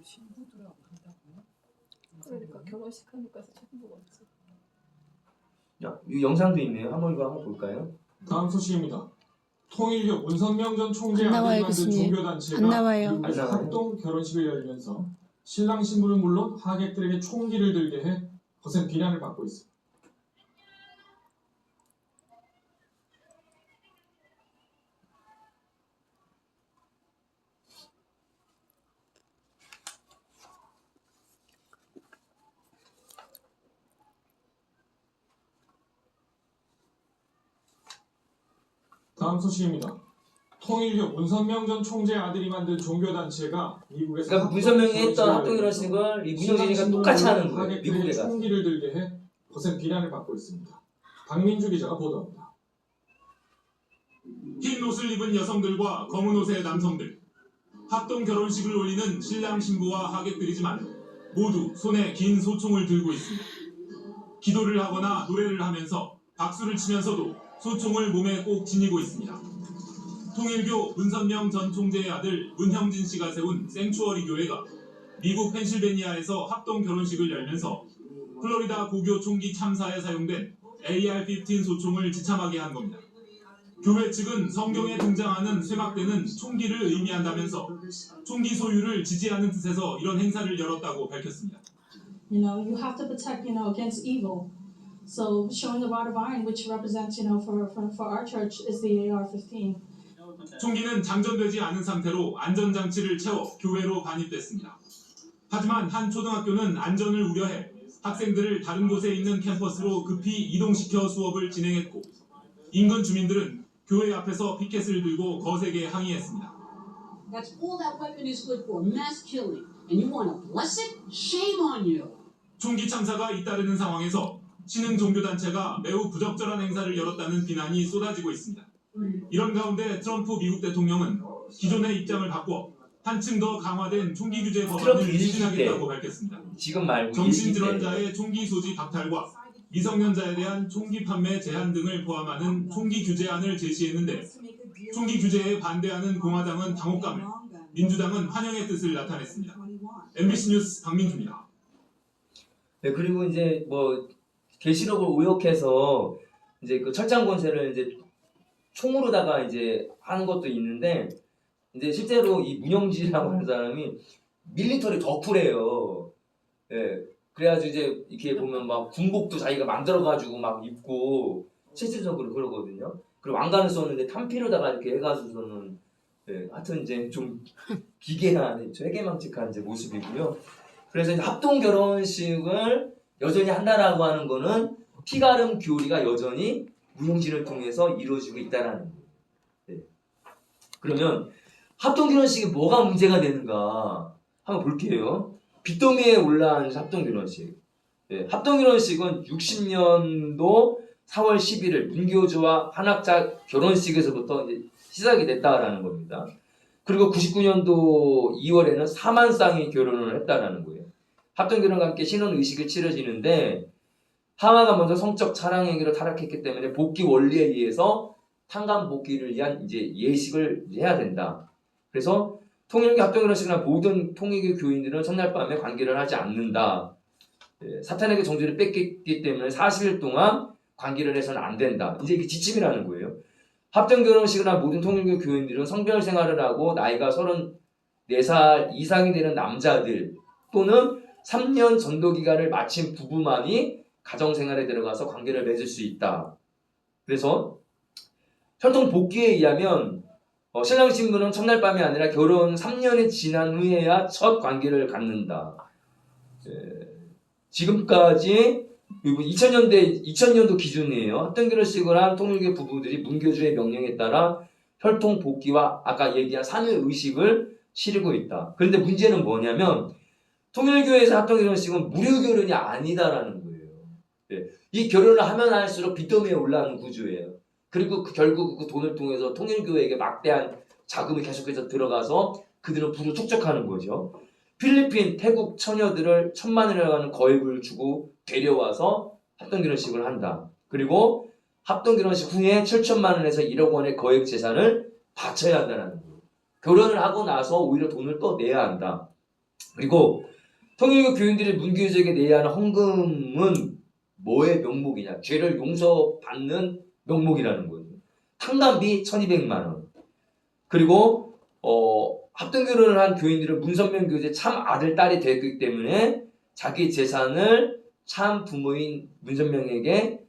신부들하고 한다고요? 그러니까 결혼식 하니까 신부가 없지. 이 영상도 있네요. 한번 이거 한번 볼까요? 다음 소식입니다. 통일교 문선명 전 총재 안 나와요, 아들 만든 교수님. 종교단체가 안 나와요. 미국에서 합동 결혼식을 열면서 신랑 신부는 물론 하객들에게 총기를 들게 해 거센 비난을 받고 있습니다. 다음 소식입니다. 통일교 문선명 전 총재 아들이 만든 종교단체가 미국에서 그러니까 문선명이 했던 합동 결혼식을 이 문영진이가 똑같이 하는 거예요. 미국에 가서. 총기를 들게 해 거센 비난을 받고 있습니다. 박민주 기자가 보도합니다. 흰 옷을 입은 여성들과 검은 옷의 남성들, 합동 결혼식을 올리는 신랑 신부와 하객들이지만 모두 손에 긴 소총을 들고 있습니다. 기도를 하거나 노래를 하면서 박수를 치면서도 소총을 몸에 꼭 지니고 있습니다. 통일교 문선명 전 총재의 아들 문형진 씨가 세운 생추어리 교회가 미국 펜실베니아에서 합동 결혼식을 열면서 플로리다 고교 총기 참사에 사용된 AR-15 소총을 지참하게 한 겁니다. 교회 측은 성경에 등장하는 쇠막대는 총기를 의미한다면서 총기 소유를 지지하는 뜻에서 이런 행사를 열었다고 밝혔습니다. You have to protect, against evil. So showing the rod of iron, which represents, for our church, is the AR-15. 총기는 장전되지 않은 상태로 안전장치를 채워 교회로 반입됐습니다. 하지만 한 초등학교는 안전을 우려해 학생들을 다른 곳에 있는 캠퍼스로 급히 이동시켜 수업을 진행했고 인근 주민들은 교회 앞에서 피켓을 들고 거세게 항의했습니다. That's all that weapon is good for, mass killing. And you want to bless it? Shame on you. 총기 참사가 잇따르는 상황에서 신흥 종교단체가 매우 부적절한 행사를 열었다는 비난이 쏟아지고 있습니다. 이런 가운데 트럼프 미국 대통령은 기존의 입장을 바꿔 한층 더 강화된 총기 규제 법안을 추진하겠다고 밝혔습니다. 지금 말고 정신질환자의 총기 소지 박탈과 미성년자에 대한 총기 판매 제한 등을 포함하는 총기 규제안을 제시했는데 총기 규제에 반대하는 공화당은 당혹감을, 민주당은 환영의 뜻을 나타냈습니다. MBC 뉴스 박민주입니다. 네, 그리고 이제 뭐 계시록을 오역해서 이제 그 철장 권세를 이제 총으로다가 이제 하는 것도 있는데 이제 실제로 이 문영지라고 하는 사람이 밀리터리 덕후래요. 예. 그래가지고 이제 이렇게 보면 막 군복도 자기가 만들어가지고 막 입고 실질적으로 그러거든요. 그리고 왕관을 썼는데 탄피로다가 이렇게 해가지고서는 예, 하여튼 이제 좀 기괴한, 회개망측한 이제 모습이고요. 그래서 이제 합동 결혼식을 여전히 한다라고 하는 거는 피가름 교리가 여전히 무용지를 통해서 이루어지고 있다라는 거예요. 네. 그러면 합동 결혼식이 뭐가 문제가 되는가 한번 볼게요. 빚더미에 올라온 합동 결혼식. 네. 합동 결혼식은 60년도 4월 11일 문교주와 한학자 결혼식에서부터 이제 시작이 됐다라는 겁니다. 그리고 99년도 2월에는 4만 쌍이 결혼을 했다라는 거예요. 합동 결혼과 함께 신혼 의식이 치러지는데 하마가 먼저 성적 자랑 행위로 타락했기 때문에 복귀 원리에 의해서 탄감 복귀를 위한 이제 예식을 해야 된다. 그래서 통일교 합동 결혼식이나 모든 통일교 교인들은 첫날 밤에 관계를 하지 않는다. 사탄에게 정죄를 뺏겼기 때문에 40일 동안 관계를 해서는 안 된다. 이제 이게 지침이라는 거예요. 합동 결혼식이나 모든 통일교 교인들은 성별 생활을 하고 나이가 34살 이상이 되는 남자들 또는 3년 전도 기간을 마친 부부만이 가정생활에 들어가서 관계를 맺을 수 있다. 그래서 혈통 복귀에 의하면 신랑 신부는 첫날 밤이 아니라 결혼 3년이 지난 후에야 첫 관계를 갖는다. 지금까지 2000년도 기준이에요. 합동 결혼식을 한 통일교 부부들이 문교주의 명령에 따라 혈통 복귀와 아까 얘기한 삼위 의식을 치르고 있다. 그런데 문제는 뭐냐면 통일교에서 합동 결혼식은 무료 결혼이 아니다라는 거예요. 이 결혼을 하면 할수록 빚더미에 올라가는 구조예요. 그리고 결국 그 돈을 통해서 통일교에게 막대한 자금이 계속해서 들어가서 그들은 부를 축적하는 거죠. 필리핀, 태국 처녀들을 1,000만 원이라고 하는 거액을 주고 데려와서 합동 결혼식을 한다. 그리고 합동 결혼식 후에 7천만 원에서 1억 원의 거액 재산을 바쳐야 한다는 거예요. 결혼을 하고 나서 오히려 돈을 또 내야 한다. 그리고 통일교 교인들이 문교주에게 내야 하는 헌금은 뭐의 명목이냐? 죄를 용서받는 명목이라는 거예요. 탕감비 1,200만 원. 그리고 합동 결혼을 한 교인들은 문선명 교주의 참 아들, 딸이 되기 때문에 자기 재산을 참 부모인 문선명에게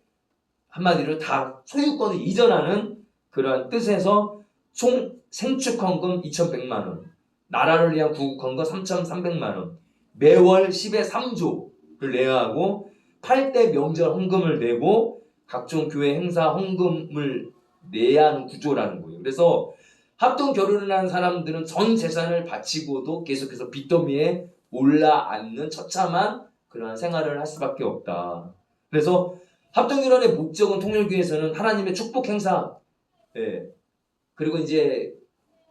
한마디로 다 소유권을 이전하는 그러한 뜻에서 총 생축헌금 2,100만 원, 나라를 위한 구국헌금 3,300만 원, 매월 10의 3조를 내야 하고 8대 명절 헌금을 내고 각종 교회 행사 헌금을 내야 하는 구조라는 거예요. 그래서 합동 결혼을 한 사람들은 전 재산을 바치고도 계속해서 빚더미에 올라앉는 처참한 그러한 생활을 할 수밖에 없다. 그래서 합동 결혼의 목적은 통일교에서는 하나님의 축복 행사, 그리고 이제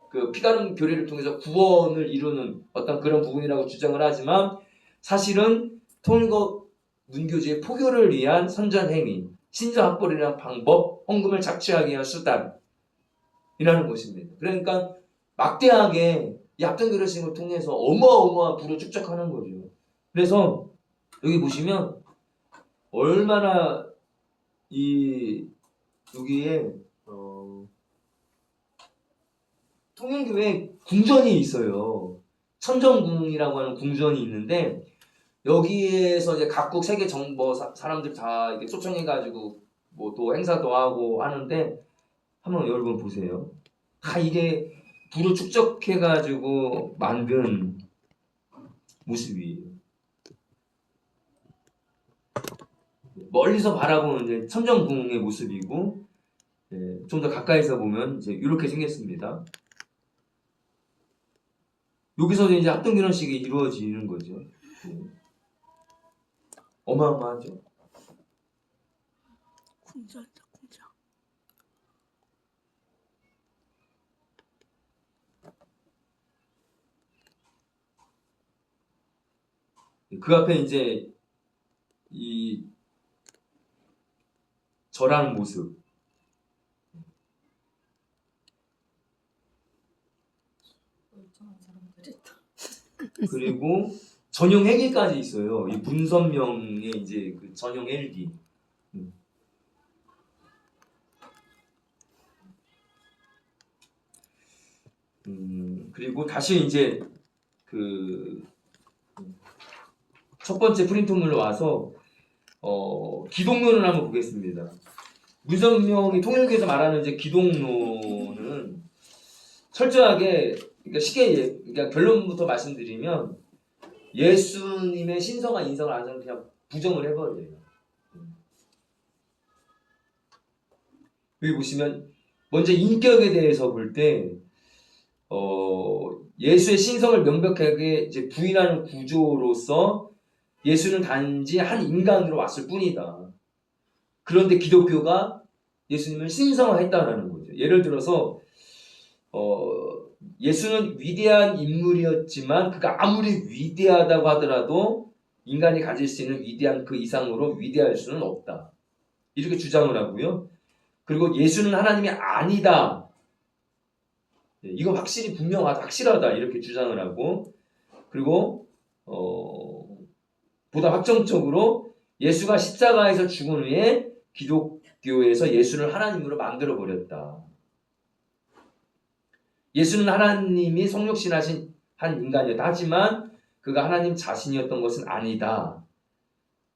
그 피가름 교리를 통해서 구원을 이루는 어떤 그런 부분이라고 주장을 하지만 사실은 통일교 문교주의 포교를 위한 선전행위, 신저 확보를 위한 방법, 헌금을 착취하기 위한 수단이라는 것입니다. 그러니까 막대하게 이 합동 결혼식을 통해서 어마어마한 부를 축적하는 거죠. 그래서 여기 보시면 얼마나 이 여기에 통일교회 궁전이 있어요. 천정궁이라고 하는 궁전이 있는데 여기에서 이제 각국 세계 정보 사람들 다 이렇게 초청해가지고 뭐 또 행사도 하고 하는데 한번 여러분 보세요. 다 이게 불을 축적해가지고 만든 모습이에요. 멀리서 바라보는 이제 천정궁의 모습이고, 좀 더 가까이서 보면 이제 이렇게 생겼습니다. 여기서 이제 합동 결혼식이 이루어지는 거죠. 어마어마하죠. 궁전이다, 궁전. 그 앞에 이제 이 절하는 모습. 그리고 전용 헬기까지 있어요. 이 문선명의 이제 그 전용 헬기. 그리고 다시 이제 그 첫 번째 프린트물로 와서 기독론을 한번 보겠습니다. 문선명이 통일교에서 말하는 이제 기독론은 철저하게, 그러니까 쉽게 그러니까 결론부터 말씀드리면 예수님의 신성한 인성을 안 그냥 부정을 해버려요. 여기 보시면 먼저 인격에 대해서 볼 때 예수의 신성을 명백하게 이제 부인하는 구조로서 예수는 단지 한 인간으로 왔을 뿐이다. 그런데 기독교가 예수님을 신성화했다라는 거죠. 예를 들어서 예수는 위대한 인물이었지만 그가 아무리 위대하다고 하더라도 인간이 가질 수 있는 위대한 그 이상으로 위대할 수는 없다. 이렇게 주장을 하고요. 그리고 예수는 하나님이 아니다. 이거 확실히 분명하다, 확실하다 이렇게 주장을 하고, 그리고 보다 확정적으로 예수가 십자가에서 죽은 후에 기독교에서 예수를 하나님으로 만들어 버렸다. 예수는 하나님이 성육신하신 한 인간이었다. 하지만 그가 하나님 자신이었던 것은 아니다.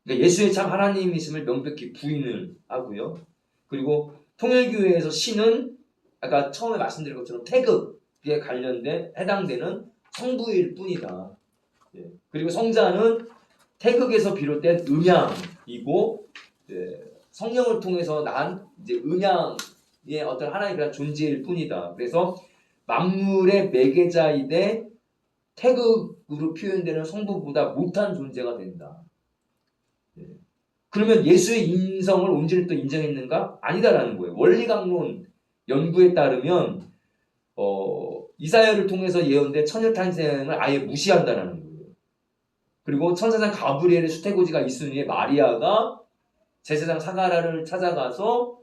그러니까 예수의 참 하나님이심을 명백히 부인을 하고요. 그리고 통일교회에서 신은 아까 처음에 말씀드린 것처럼 태극에 관련된 해당되는 성부일 뿐이다. 그리고 성자는 태극에서 비롯된 음양이고 성령을 통해서 난 이제 음양의 어떤 하나의 그런 존재일 뿐이다. 그래서 만물의 매개자이되 태극으로 표현되는 성부보다 못한 존재가 된다. 그러면 예수의 인성을 온전히 또 인정했는가? 아니다라는 거예요. 원리강론 연구에 따르면 이사야를 통해서 예언된 처녀 탄생을 아예 무시한다라는 거예요. 그리고 천사장 가브리엘의 수태고지가 있은 후에 마리아가 제사장 사가라를 찾아가서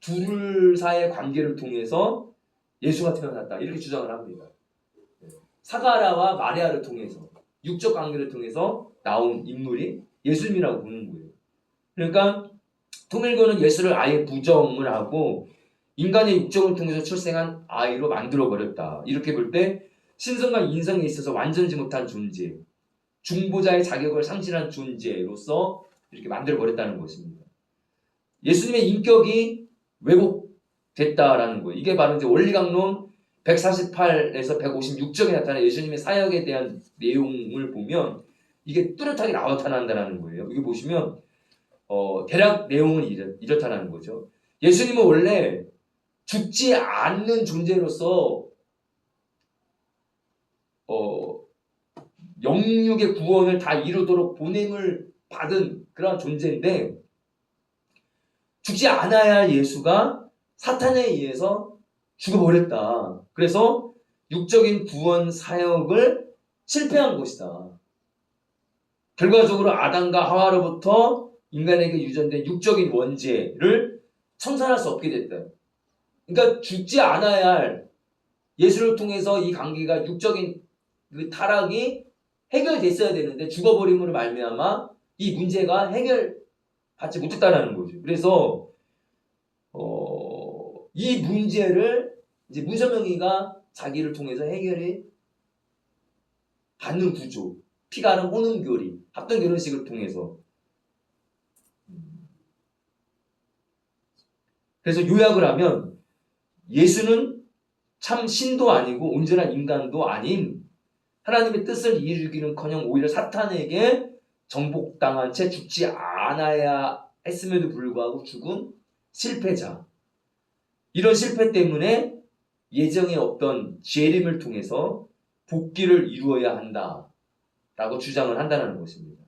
둘 사이의 관계를 통해서 예수가 태어났다 이렇게 주장을 합니다. 사가라와 마리아를 통해서 육적 관계를 통해서 나온 인물이 예수님이라고 보는 거예요. 그러니까 통일교는 예수를 아예 부정을 하고 인간의 육적을 통해서 출생한 아이로 만들어버렸다. 이렇게 볼 때 신성과 인성에 있어서 완전지 못한 존재, 중보자의 자격을 상실한 존재로서 이렇게 만들어버렸다는 것입니다. 예수님의 인격이 왜곡됐다라는 거예요. 이게 바로 이제 원리강론 148에서 156쪽에 나타난 예수님의 사역에 대한 내용을 보면 이게 뚜렷하게 나타난다는 거예요. 여기 보시면 대략 내용은 이렇다는 거죠. 예수님은 원래 죽지 않는 존재로서 영육의 구원을 다 이루도록 보냄을 받은 그런 존재인데 죽지 않아야 할 예수가 사탄에 의해서 죽어버렸다. 그래서 육적인 구원 사역을 실패한 것이다. 결과적으로 아담과 하와로부터 인간에게 유전된 육적인 원죄를 청산할 수 없게 됐다. 그러니까 죽지 않아야 할 예수를 통해서 이 관계가 육적인 그 타락이 해결됐어야 되는데 죽어버림으로 말미암아 이 문제가 해결받지 못했다라는 거죠. 그래서 이 문제를 이제 문선명이가 자기를 통해서 해결해 받는 구조, 피가름 혼음교리, 합동결혼식을 통해서. 그래서 요약을 하면 예수는 참 신도 아니고 온전한 인간도 아닌 하나님의 뜻을 이루기는커녕 오히려 사탄에게 정복당한 채 죽지 않아야 했음에도 불구하고 죽은 실패자. 이런 실패 때문에 예정에 없던 재림을 통해서 복귀를 이루어야 한다라고 주장을 한다는 것입니다.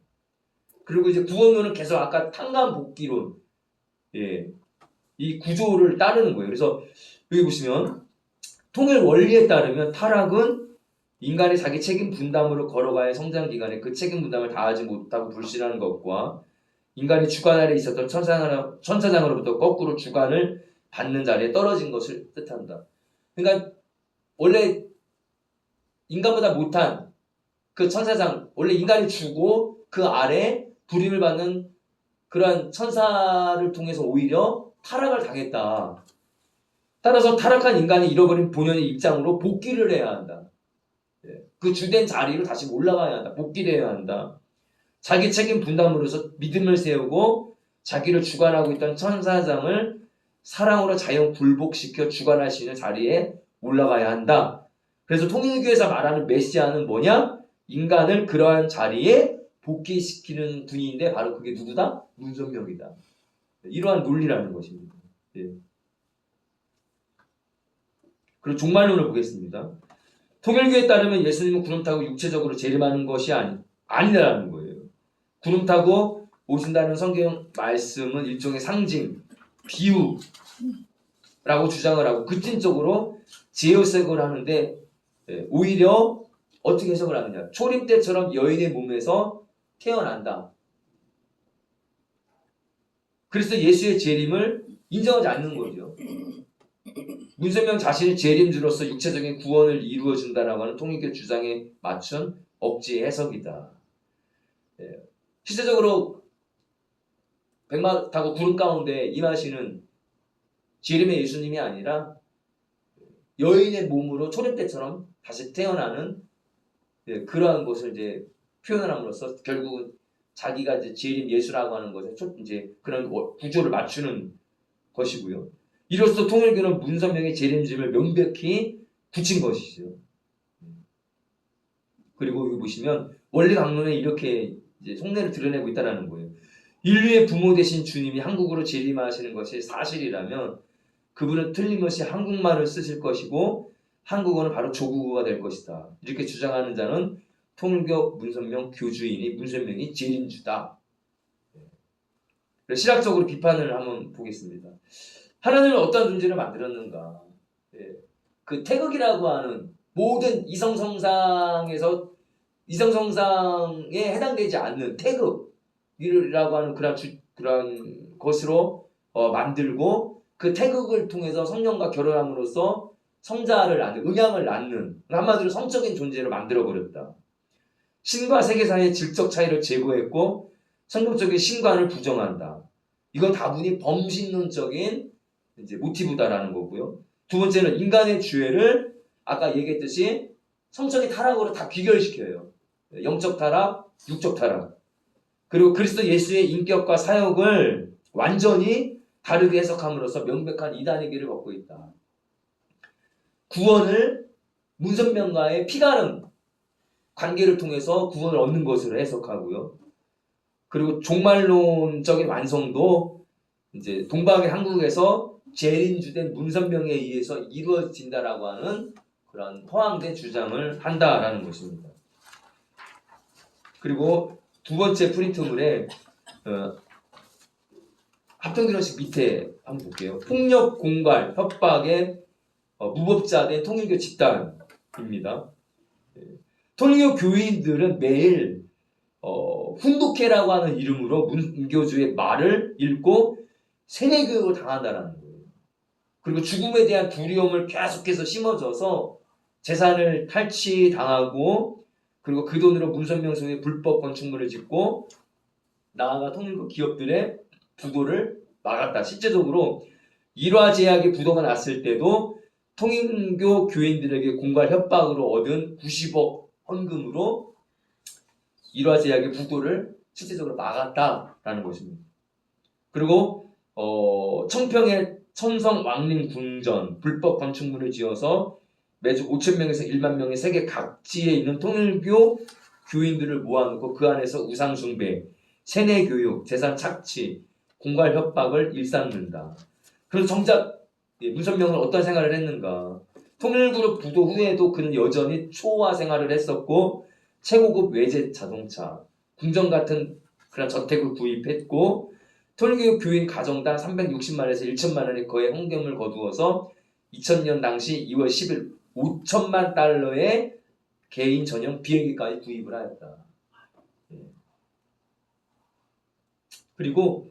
그리고 이제 구원론은 계속 아까 탕감 복귀론, 이 구조를 따르는 거예요. 그래서 여기 보시면 통일 원리에 따르면 타락은 인간이 자기 책임 분담으로 걸어가야 성장 기간에 그 책임 분담을 다하지 못하고 불신하는 것과 인간이 주관 아래 있었던 천사장으로부터 거꾸로 주관을 받는 자리에 떨어진 것을 뜻한다. 그러니까 원래 인간보다 못한 그 천사장, 원래 인간이 주고 그 아래 불임을 받는 그러한 천사를 통해서 오히려 타락을 당했다. 따라서 타락한 인간이 잃어버린 본연의 입장으로 복귀를 해야 한다. 그 주된 자리로 다시 올라가야 한다. 복귀를 해야 한다. 자기 책임 분담으로서 믿음을 세우고 자기를 주관하고 있던 천사장을 사랑으로 자연 굴복시켜 주관할 수 있는 자리에 올라가야 한다. 그래서 통일교에서 말하는 메시아는 뭐냐? 인간을 그러한 자리에 복귀시키는 분인데 바로 그게 누구다? 문선명이다. 이러한 논리라는 것입니다. 그리고 종말론을 보겠습니다. 통일교에 따르면 예수님은 구름 타고 육체적으로 재림하는 것이 아니라는 거예요. 구름 타고 오신다는 성경 말씀은 일종의 상징, 비유라고 주장을 하고 급진적으로 재해석을 하는데 오히려 어떻게 해석을 하느냐. 초림 때처럼 여인의 몸에서 태어난다. 그래서 예수의 재림을 인정하지 않는 거죠. 문선명 자신이 재림주로서 육체적인 구원을 이루어준다라고 하는 통일교 주장에 맞춘 억지 해석이다. 실제적으로 백마 타고 구름 가운데 임하시는 재림의 예수님이 아니라 여인의 몸으로 초림 때처럼 다시 태어나는 그러한 것을 이제 표현을 함으로써 결국은 자기가 이제 재림 예수라고 하는 것에 이제 그런 구조를 맞추는 것이고요. 이로써 통일교는 문선명의 재림주임을 명백히 굳힌 것이죠. 그리고 여기 보시면 원리 강론에 이렇게 이제 속내를 드러내고 있다는 거예요. 인류의 부모 되신 주님이 한국으로 재림하시는 것이 사실이라면 그분은 틀림없이 한국말을 쓰실 것이고 한국어는 바로 조국어가 될 것이다. 이렇게 주장하는 자는 통일교 문선명 교주이니 문선명이 재림주다. 신학적으로 비판을 한번 보겠습니다. 하나님은 어떤 존재를 만들었는가? 그 태극이라고 하는 모든 이성성상에 해당되지 않는 태극이라고 하는 그런 것으로 만들고 그 태극을 통해서 성령과 결혼함으로써 성자를 낳는, 음양을 낳는 한마디로 성적인 존재를 만들어버렸다. 신과 세계 사이의 질적 차이를 제거했고 성경적인 신관을 부정한다. 이건 다분히 범신론적인 이제 모티브다라는 거고요. 두 번째는 인간의 죄를 아까 얘기했듯이 성적인 타락으로 다 귀결시켜요. 영적 타락, 육적 타락. 그리고 그리스도 예수의 인격과 사역을 완전히 다르게 해석함으로써 명백한 이단의 길을 걷고 있다. 구원을 문선명과의 피가름 관계를 통해서 구원을 얻는 것으로 해석하고요. 그리고 종말론적인 완성도 이제 동방의 한국에서 재림주된 문선명에 의해서 이루어진다라고 하는 그런 포함된 주장을 한다라는 것입니다. 그리고 두 번째 프린트물에 합동결혼식 밑에 한번 볼게요. 폭력, 공갈, 협박의 무법자된 통일교 집단입니다. 통일교 교인들은 매일 훈독회라고 하는 이름으로 문교주의 말을 읽고 세뇌교육을 당한다는 거예요. 그리고 죽음에 대한 두려움을 계속해서 심어줘서 재산을 탈취당하고 그리고 그 돈으로 문선명 소유의 불법 건축물을 짓고 나아가 통일교 기업들의 부도를 막았다. 실제적으로 일화제약의 부도가 났을 때도 통일교 교인들에게 공갈 협박으로 얻은 90억 헌금으로 일화제약의 부도를 실제적으로 막았다라는 것입니다. 그리고 청평의 천성 왕림 궁전 불법 건축물을 지어서 매주 5,000명에서 1만 명의 세계 각지에 있는 통일교 교인들을 모아놓고 그 안에서 우상숭배, 세뇌교육, 재산 착취, 공갈 협박을 일삼는다. 그래서 정작 문선명은 어떤 생활을 했는가? 통일그룹 부도 후에도 그는 여전히 초화 생활을 했었고 최고급 외제 자동차, 궁전 같은 그런 저택을 구입했고 통일교 교인 가정당 360만에서 1천만 원의 거의 헌금을 거두어서 2000년 당시 2월 10일 5천만 달러의 개인 전용 비행기까지 구입을 하였다. 그리고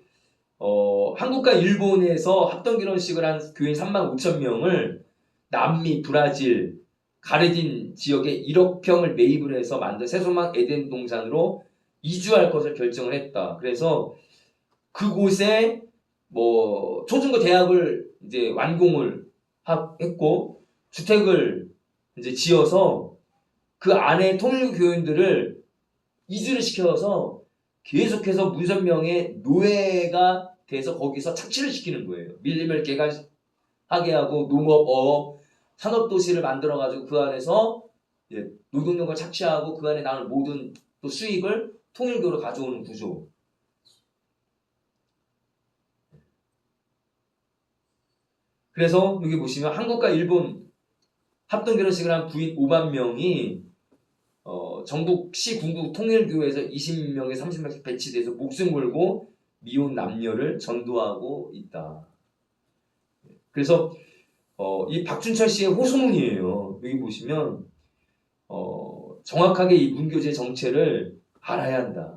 한국과 일본에서 합동 결혼식을 한 교인 3만 5천 명을 남미, 브라질, 가르딘 지역에 1억 평을 매입을 해서 만든 세소망 에덴 동산으로 이주할 것을 결정을 했다. 그래서 그곳에 뭐 초중고 대학을 이제 완공을 했고 주택을 이제 지어서 그 안에 통일교 교인들을 이주를 시켜서 계속해서 문선명의 노예가 돼서 거기서 착취를 시키는 거예요. 밀림을 개간하게 하고 농업, 어업, 산업도시를 만들어가지고 그 안에서 노동력을 착취하고 그 안에 나오는 모든 또 수익을 통일교로 가져오는 구조. 그래서 여기 보시면 한국과 일본 합동결혼식을 한 부인 5만 명이 전국 시 군국 통일교회에서 20명에 30명씩 배치돼서 목숨 걸고 미혼 남녀를 전도하고 있다. 그래서 이 박준철 씨의 호소문이에요. 여기 보시면 정확하게 이 문교제 정체를 알아야 한다.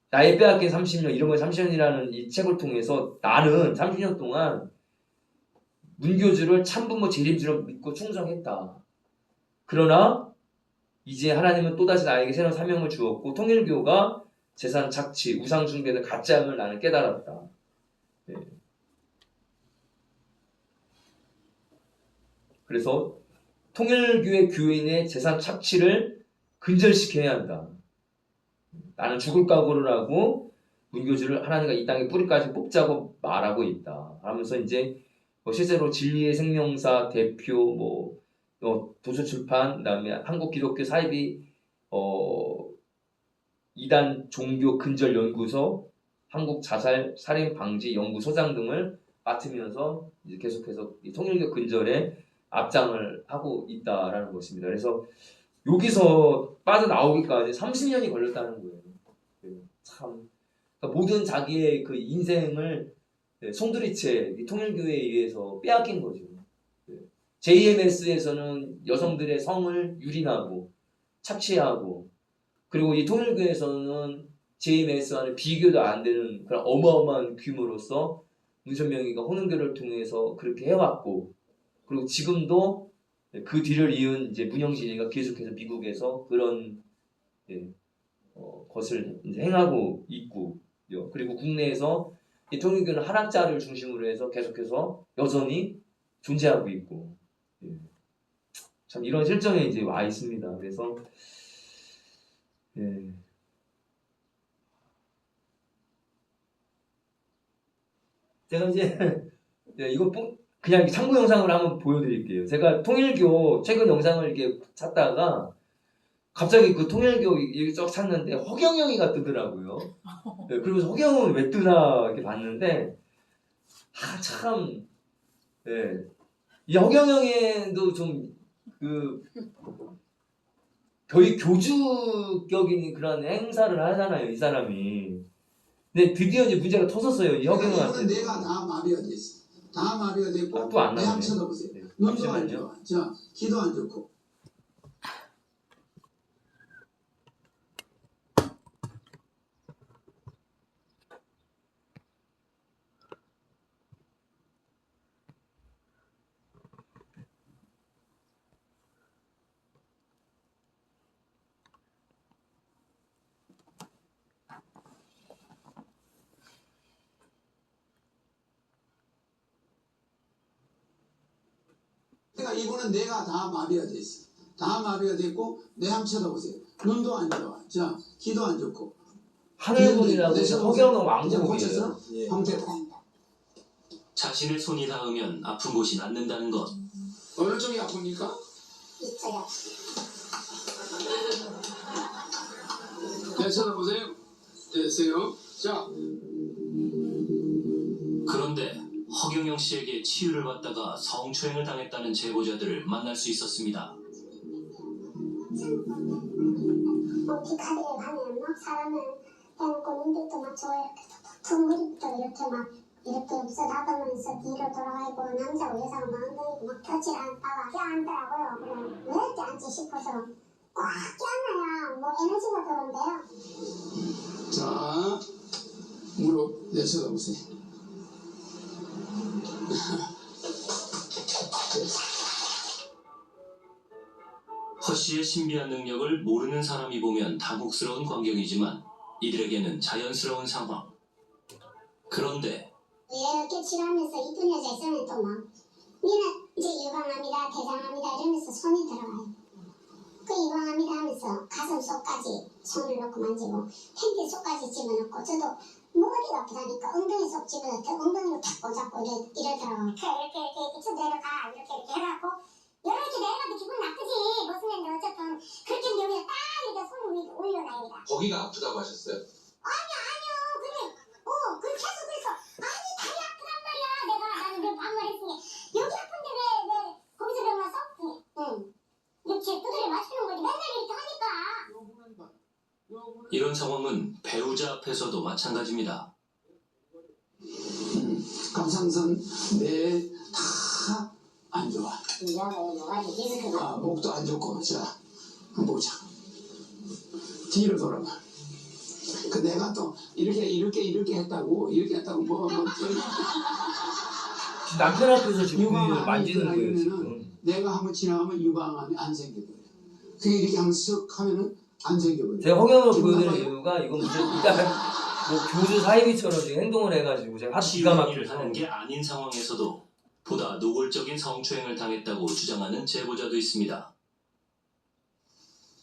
나의 빼앗긴 30년, 이런 걸 30년이라는 이 책을 통해서 나는 30년 동안 문교주를 참부모 재림주로 믿고 충성했다. 그러나 이제 하나님은 또다시 나에게 새로운 사명을 주었고 통일교가 재산 착취, 우상숭배는 가짜임을 나는 깨달았다. 네. 그래서 통일교의 교인의 재산 착취를 근절시켜야 한다. 나는 죽을 각오를 하고 문교주를 하나님과 이 땅에 뿌리까지 뽑자고 말하고 있다. 하면서 이제 실제로 진리의 생명사 대표, 도서출판, 그다음에 한국기독교 사이비 이단 종교 근절 연구소, 한국 자살 살인 방지 연구소장 등을 맡으면서 이제 계속해서 이 통일교 근절에 앞장을 하고 있다라는 것입니다. 그래서 여기서 빠져나오기까지 30년이 걸렸다는 거예요. 참 그러니까 모든 자기의 그 인생을 송두리째 통일교회에 의해서 빼앗긴 거죠. JMS에서는 여성들의 성을 유린하고 착취하고, 그리고 이 통일교에서는 JMS와는 비교도 안 되는 그런 어마어마한 규모로서 문선명이가 호능교를 통해서 그렇게 해왔고, 그리고 지금도 그 뒤를 이은 이제 문영진이가 계속해서 미국에서 그런 것을 이제 행하고 있고, 그리고 국내에서 이 통일교는 한학자를 중심으로 해서 계속해서 여전히 존재하고 있고, 참 이런 실정에 이제 와 있습니다. 그래서 제가 이제 이거 그냥 참고 영상을 한번 보여드릴게요. 제가 통일교 최근 영상을 이렇게 찾다가 갑자기 그 통일교 이렇게 쭉 찾는데 허경영이가 뜨더라고요. 그러면서 허경영은 왜 뜨나 이렇게 봤는데 참 이 허경영에도 좀 거의 교주격인 그런 행사를 하잖아요, 이 사람이. 근데 드디어 이제 문제가 터졌어요, 이 허경영한테. 내가 다 마비가 됐어. 다 마비가 됐고 또 안 내 나오네. 한번 쳐다보세요. 눈도 안 좋아. 귀도 안 좋고. 이분은 뇌가 다 마비가 돼 있어. 다 마비가 돼 있고 뇌 한번 쳐다보세요. 눈도 안 좋아. 자, 귀도 안 좋고. 하늘군이라고 네, 허경영 이제 왕국이에요. 고쳤어? 한번 대고. 자신의 손이 닿으면 아픈 곳이 낫는다는 것. 어느 쪽이 아픕니까? 이쪽이요. 네, 쳐다보세요. 됐어요. 자, 그런데 허경영 씨에게 치유를 받다가 성추행을 당했다는 제보자들을 만날 수 있었습니다. 피카리에 가면 막 사람을 대놓고 눈빛도 막 저 이렇게 둥그리부터 이렇게 막 이렇게 쓰다듬으면서 뒤로 돌아가고 남자고 여자고 막 엉덩이고 막 터치를 하다가 껴안더라고요. 그럼 왜 이렇게 앉지 싶어서 꽉 껴안아야 뭐 에너지가 들어온대요. 자, 무릎 내쳐다보세요. 허 씨의 신비한 능력을 모르는 사람이 보면 당혹스러운 광경이지만 이들에게는 자연스러운 상황. 그런데 이렇게 치료하면서 이쁜 여자 있으면 또 막 니는 이제 유방합니다 대장합니다 이러면서 손이 들어가요. 그 유방합니다 하면서 가슴 속까지 손을 넣고 만지고 팬티 속까지 집어넣고 저도 머리가 아프다니까 엉덩이 속 집어넣고 엉덩이로 탁 꽂았고 이러더라고요. 이렇게 쳐 내려가 이렇게 해갖고 이렇게 내려가도 기분 나쁘지 무슨 일인데 어쨌든 그렇게 여기다 딱 이렇게 손을 위에 올려놔야 돼. 거기가 아프다고 하셨어요? 아니요 근데 그 계속 그래서 아니 다리 아프단 말이야 나는 그 반말했으니 여기 아픈데 왜 거기서 병 와서? 응 이렇게 두드려 맞추는 거지 맨날 이렇게 하니까. 이런 상황은 배우자 앞에서도 마찬가지입니다. 갑상선 뇌 다 안 좋아. 목도 안 좋고. 자, 한번 보자. 뒤로 돌아봐. 그 내가 또 이렇게 했다고 뭐 남편 앞에서 지금 유방 그 만지는 거예요 안에 지금. 내가 한번 지나가면 유방암이 안 생겨버려. 그게 이렇게 한번 쓱 하면은 안 생겨버려. 제가 허경영을 지금 보여드린 봐봐요. 이유가 이건 무슨 일단 뭐 교주 사이비처럼 지금 행동을 해가지고 제가 기가 치유를 막혀서 하는 게 아닌 상황에서도 보다 노골적인 성추행을 당했다고 주장하는 제보자도 있습니다.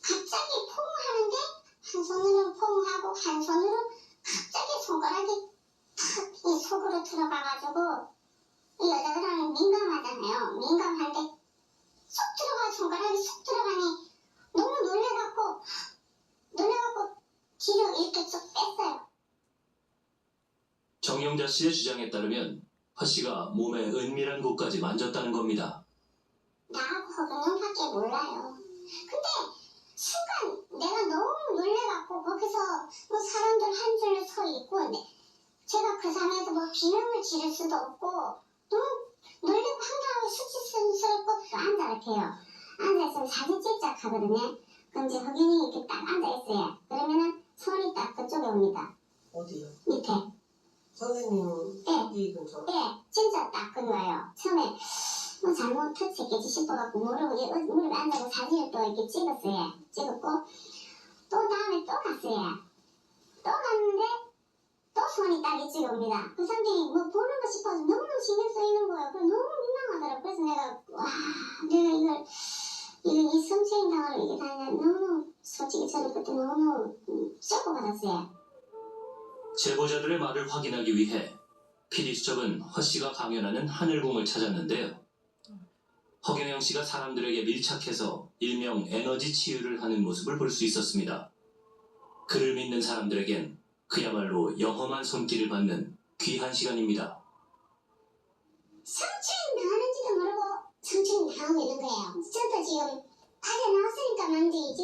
갑자기 포옹하는데 한 손으로 포옹하고 한 손으로 갑자기 손가락이 탁 이 속으로 들어가가지고 이 여자들은 민감하잖아요. 민감한데 쏙 들어가 손가락이 쏙 들어가니 너무 놀래갖고 뒤로 이렇게 쭉 뺐어요. 정영자 씨의 주장에 따르면 허 씨가 몸의 은밀한 곳까지 만졌다는 겁니다. 나하고 허경영밖에 몰라요. 근데 순간 내가 너무 놀래갖고 거기서 뭐 사람들 한 줄로 서 있고 근데 제가 그 상황에서 뭐 비명을 지를 수도 없고 너무 놀래고 황당하고 수치스럽고 앉아 이렇게요. 앉아있으면 사진 찍자 하거든요. 그럼 이제 허경영이 이렇게 딱 앉아있어요. 그러면은 손이 딱 그쪽에 옵니다. 어디요? 밑에. 선생님 네. 이 근처? 네, 진짜 딱 그거예요. 처음에 뭐 잘못 터치했겠지 싶어갖고 무릎에 앉아서 사진을 또 이렇게 찍었어요. 찍었고 또 다음에 또 갔어요. 또 갔는데 또 손이 딱 이쪽에 옵니다. 그 선생님이 뭐 보는 거 싶어서 너무 신경 쓰이는 거예요. 그래서 너무 민망하더라고요. 그래서 내가 이 성추행 당하러 이게 다냐 너무 솔직히 저는 그때 너무 쇼크 받았어요. 제보자들의 말을 확인하기 위해 PD수첩은 허 씨가 강연하는 하늘궁을 찾았는데요. 허경영 씨가 사람들에게 밀착해서 일명 에너지 치유를 하는 모습을 볼 수 있었습니다. 그를 믿는 사람들에겐 그야말로 영험한 손길을 받는 귀한 시간입니다. 성추행 당하는지도 모르고 성추행 당하고 있는 거예요. 저도 지금 빠져나왔으니까 만들이지.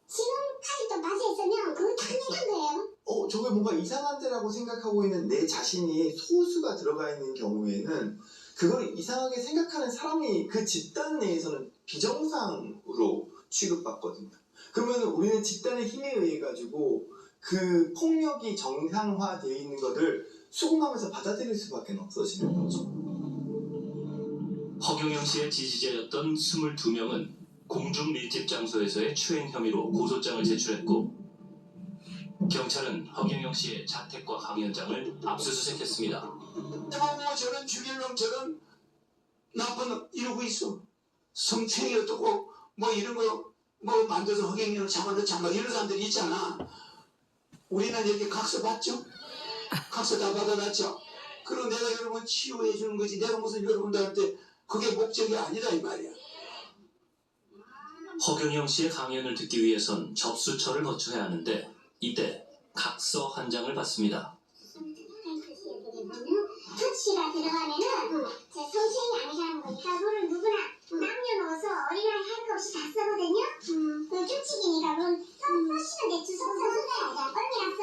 지금 아직도 빠져있으면 그거 당연한 거예요. 저게 뭔가 이상한데라고 생각하고 있는 내 자신이 소수가 들어가 있는 경우에는 그걸 이상하게 생각하는 사람이 그 집단 내에서는 비정상으로 취급받거든요. 그러면 우리는 집단의 힘에 의해 가지고 그 폭력이 정상화되어 있는 것을 수긍하면서 받아들일 수밖에 없어지는 거죠. 허경영 씨의 지지자였던 22명은 공중 밀집 장소에서의 추행 혐의로 고소장을 제출했고 경찰은 허경영 씨의 자택과 강연장을 압수수색했습니다. 저런 죽일 놈 저런 나쁜 놈 이러고 있어. 성추행이 어떻고 뭐 이런 거 뭐 만들어서 허경영을 잡아넣자 뭐 이런 사람들이 있잖아. 우리는 이렇게 각서 받죠? 각서 다 받아놨죠? 그리고 내가 여러분 치유해 주는 거지 내가 무슨 여러분들한테 그게 목적이 아니다 이 말이야. 허경영 씨의 강연을 듣기 위해선 접수처를 거쳐야 하는데 이때 각서 한 장을 받습니다. 터치가 들어가면은 제 성추행이 아니라는 거니까 그걸 누구나 남녀노소 어린아이 할 것 없이 다 쓰거든요. 그 규칙이니까 그건 써시면 대충 써야 돼. 언니랑 써.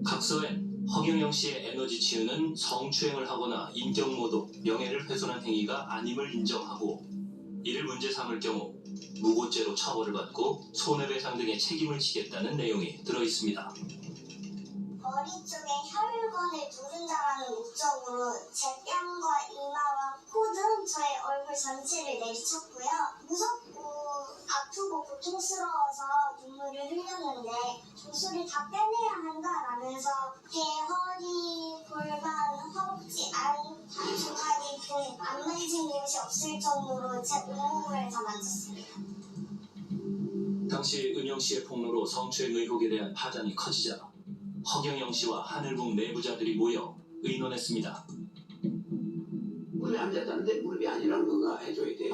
각서엔 허경영 씨의 에너지 치유는 성추행을 하거나 인격모독, 명예를 훼손한 행위가 아님을 인정하고 이를 문제 삼을 경우 무고죄로 처벌을 받고 손해배상 등의 책임을 지겠다는 내용이 들어있습니다. 머리 쪽에 혈관을 두른다라는 목적으로 제 뺨과 이마와 코 등 저의 얼굴 전체를 내리쳤고요. 무섭고 아프고 고통스러워서 눈물을 흘렸는데 조수를 다 빼내야 한다라면서 배, 허리, 골반, 허벅지, 안, 종아리 등 안 만진 곳이 없을 정도로 제 온몸을 다 만졌습니다. 당시 은영 씨의 폭로로 성추행 의혹에 대한 파장이 커지자 허경영 씨와 하늘궁 내부자들이 모여 의논했습니다. 무릎이 앉았다는데 무릎이 아니라는 거가 해줘야 돼.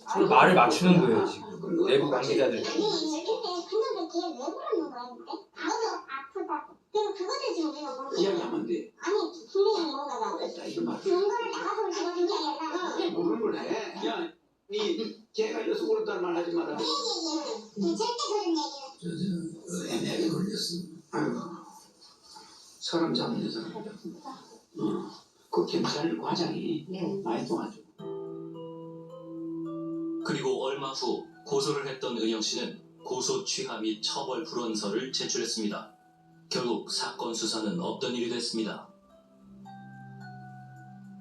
서로 말을 맞추는 거예요 지금 내부 관계자들. 아니 근데 걔 왜 그러는 거야 근데? 너도 아프다. 그리고 그것도 지금 우리가 모르고 이야기하면 돼. 아니 분명히 뭔가가 그랬다 이거 말. 뭔가를 나가서 그러는 게 아니라 모르는 걸 해. 야, 니 걔가 이래서 울었다는 말 하지 마라. 절대 그런 얘기는 애매하게 걸렸어. 아이고. 사람 잡는 여자가. 그 경찰 과장이 많이 도와줘. 그리고 얼마 후 고소를 했던 은영 씨는 고소 취하 및 처벌 불원서를 제출했습니다. 결국 사건 수사는 없던 일이 됐습니다.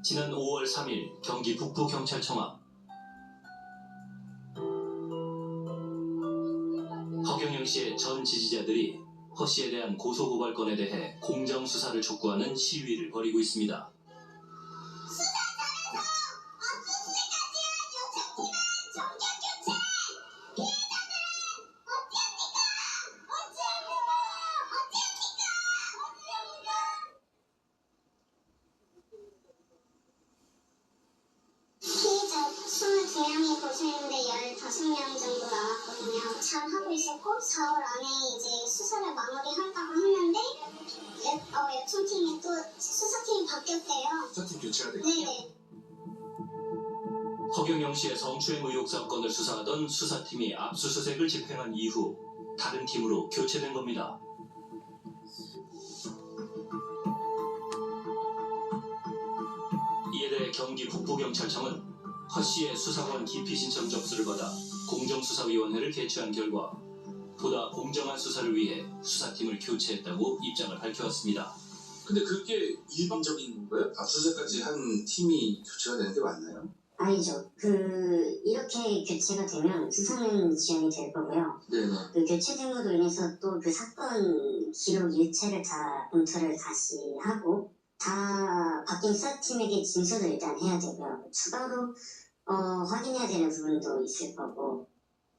지난 5월 3일 경기 북부경찰청 앞 허경영 씨의 전 지지자들이 허 씨에 대한 고소고발건에 대해 공정수사를 촉구하는 시위를 벌이고 있습니다. 피해자 22명이 고소했는데 15명 정도 나왔거든요. 잘 하고 있었고 4월 안에 이제 수사를 마무리한다고 했는데 여청팀이 또 수사팀이 바뀌었대요. 수사팀 교체가 됐고. 네네. 허경영 씨의 성추행 의혹 사건을 수사하던 수사팀이 압수수색을 집행한 이후 다른 팀으로 교체된 겁니다. 이에 대해 경기 북부경찰청은 허 씨의 수사관 기피 신청 접수를 받아 공정수사위원회를 개최한 결과 보다 공정한 수사를 위해 수사팀을 교체했다고 입장을 밝혀왔습니다. 근데 그게 일방적인 건가요? 압수수색까지 한 팀이 교체가 되는 게 맞나요? 아니죠. 이렇게 교체가 되면 수사는 지연이 될 거고요. 네네. 그 교체됨으로 인해서 또 그 사건 기록 일체를 다 검토를 다시 하고 다 바뀐 수사팀에게 진술을 일단 해야 되고요. 추가로 확인해야 되는 부분도 있을 거고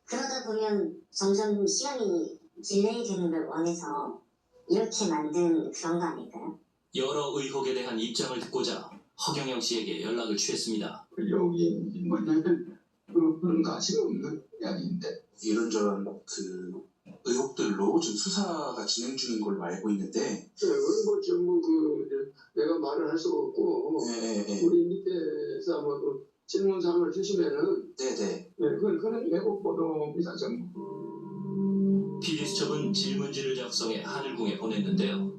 그러다 보면 점점 시간이 딜레이 되는 걸 원해서 이렇게 만든 그런 거 아닐까요? 여러 의혹에 대한 입장을 듣고자 허경영 씨에게 연락을 취했습니다. 여기 뭐냐면 그런 가치가 없는 이야기인데 이런저런 그 의혹들로 지금 수사가 진행 중인 걸로 알고 있는데. 뭐 전부 내가 말을 할 수가 없고 우리 밑에서 뭐 질문 사항을 주시면은 네네. 그건 외국 보도입니다 전부. PD수첩은 질문지를 작성해 하늘궁에 보냈는데요.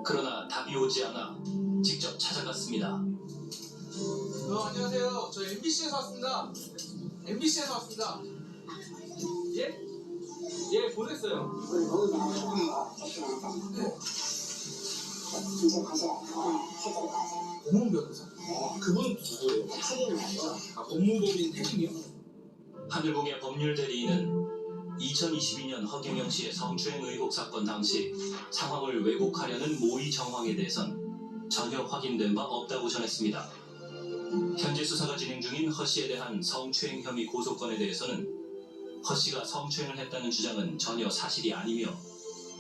그러나 답이 오지 않아 직접 찾아갔습니다. 안녕하세요. 저 MBC에서 왔습니다. MBC에서 왔습니다. 예? 예, 보냈어요. 고문 변호사. 그분 누구예요? 법무법인 태림이요? 하늘궁의 법률 대리인은 2022년 허경영 씨의 성추행 의혹 사건 당시 상황을 왜곡하려는 모의 정황에 대해선 전혀 확인된 바 없다고 전했습니다. 현재 수사가 진행 중인 허 씨에 대한 성추행 혐의 고소건에 대해서는 허 씨가 성추행을 했다는 주장은 전혀 사실이 아니며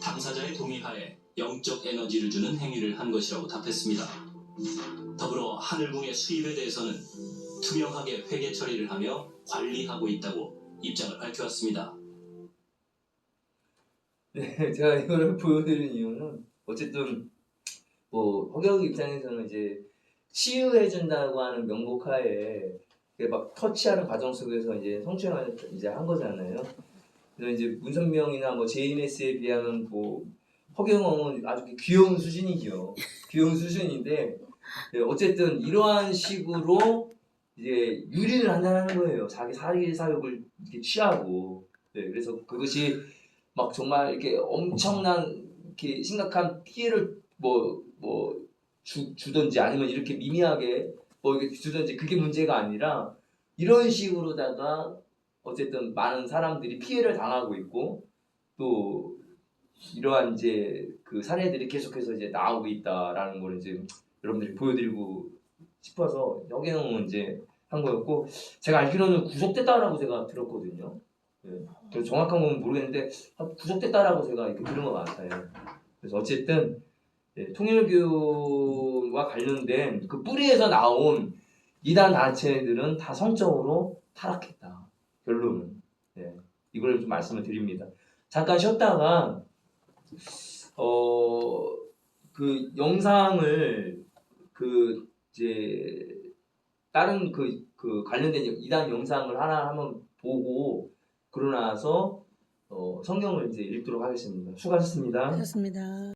당사자의 동의하에 영적 에너지를 주는 행위를 한 것이라고 답했습니다. 더불어 하늘궁의 수입에 대해서는 투명하게 회계 처리를 하며 관리하고 있다고 입장을 밝혀왔습니다. 네, 제가 이거를 보여드린 이유는 어쨌든 뭐 허경 입장에서는 이제 치유해준다고 하는 명목하에 막 터치하는 과정 속에서 이제 성추행을 이제 한 거잖아요. 그래서 이제 문선명이나 뭐 JMS에 비하면 뭐 허경영은 아주 귀여운 수준이죠. 귀여운 수준인데 어쨌든 이러한 식으로 이제 유리를 한다는 거예요. 자기 사익을 이렇게 취하고. 네, 그래서 그것이 막 정말 이렇게 엄청난 이렇게 심각한 피해를 주든지 아니면 이렇게 미미하게 이렇게 주든지 그게 문제가 아니라 이런 식으로다가 어쨌든 많은 사람들이 피해를 당하고 있고 또 이러한 이제 그 사례들이 계속해서 이제 나오고 있다라는 걸 이제 여러분들이 보여드리고 싶어서 허경영은 이제 한 거였고 제가 알기로는 구속됐다라고 제가 들었거든요. 네. 그래서 정확한 건 모르겠는데 구속됐다라고 제가 이렇게 들은 것 같아요. 그래서 어쨌든 통일교와 관련된 그 뿌리에서 나온 이단 단체들은 다 성적으로 타락했다. 결론은. 네. 이걸 좀 말씀을 드립니다. 잠깐 쉬었다가 그 영상을 그 이제 다른 그 관련된 이단 영상을 하나 한번 보고 그러고 나서 성경을 이제 읽도록 하겠습니다. 수고하셨습니다. 수고하셨습니다.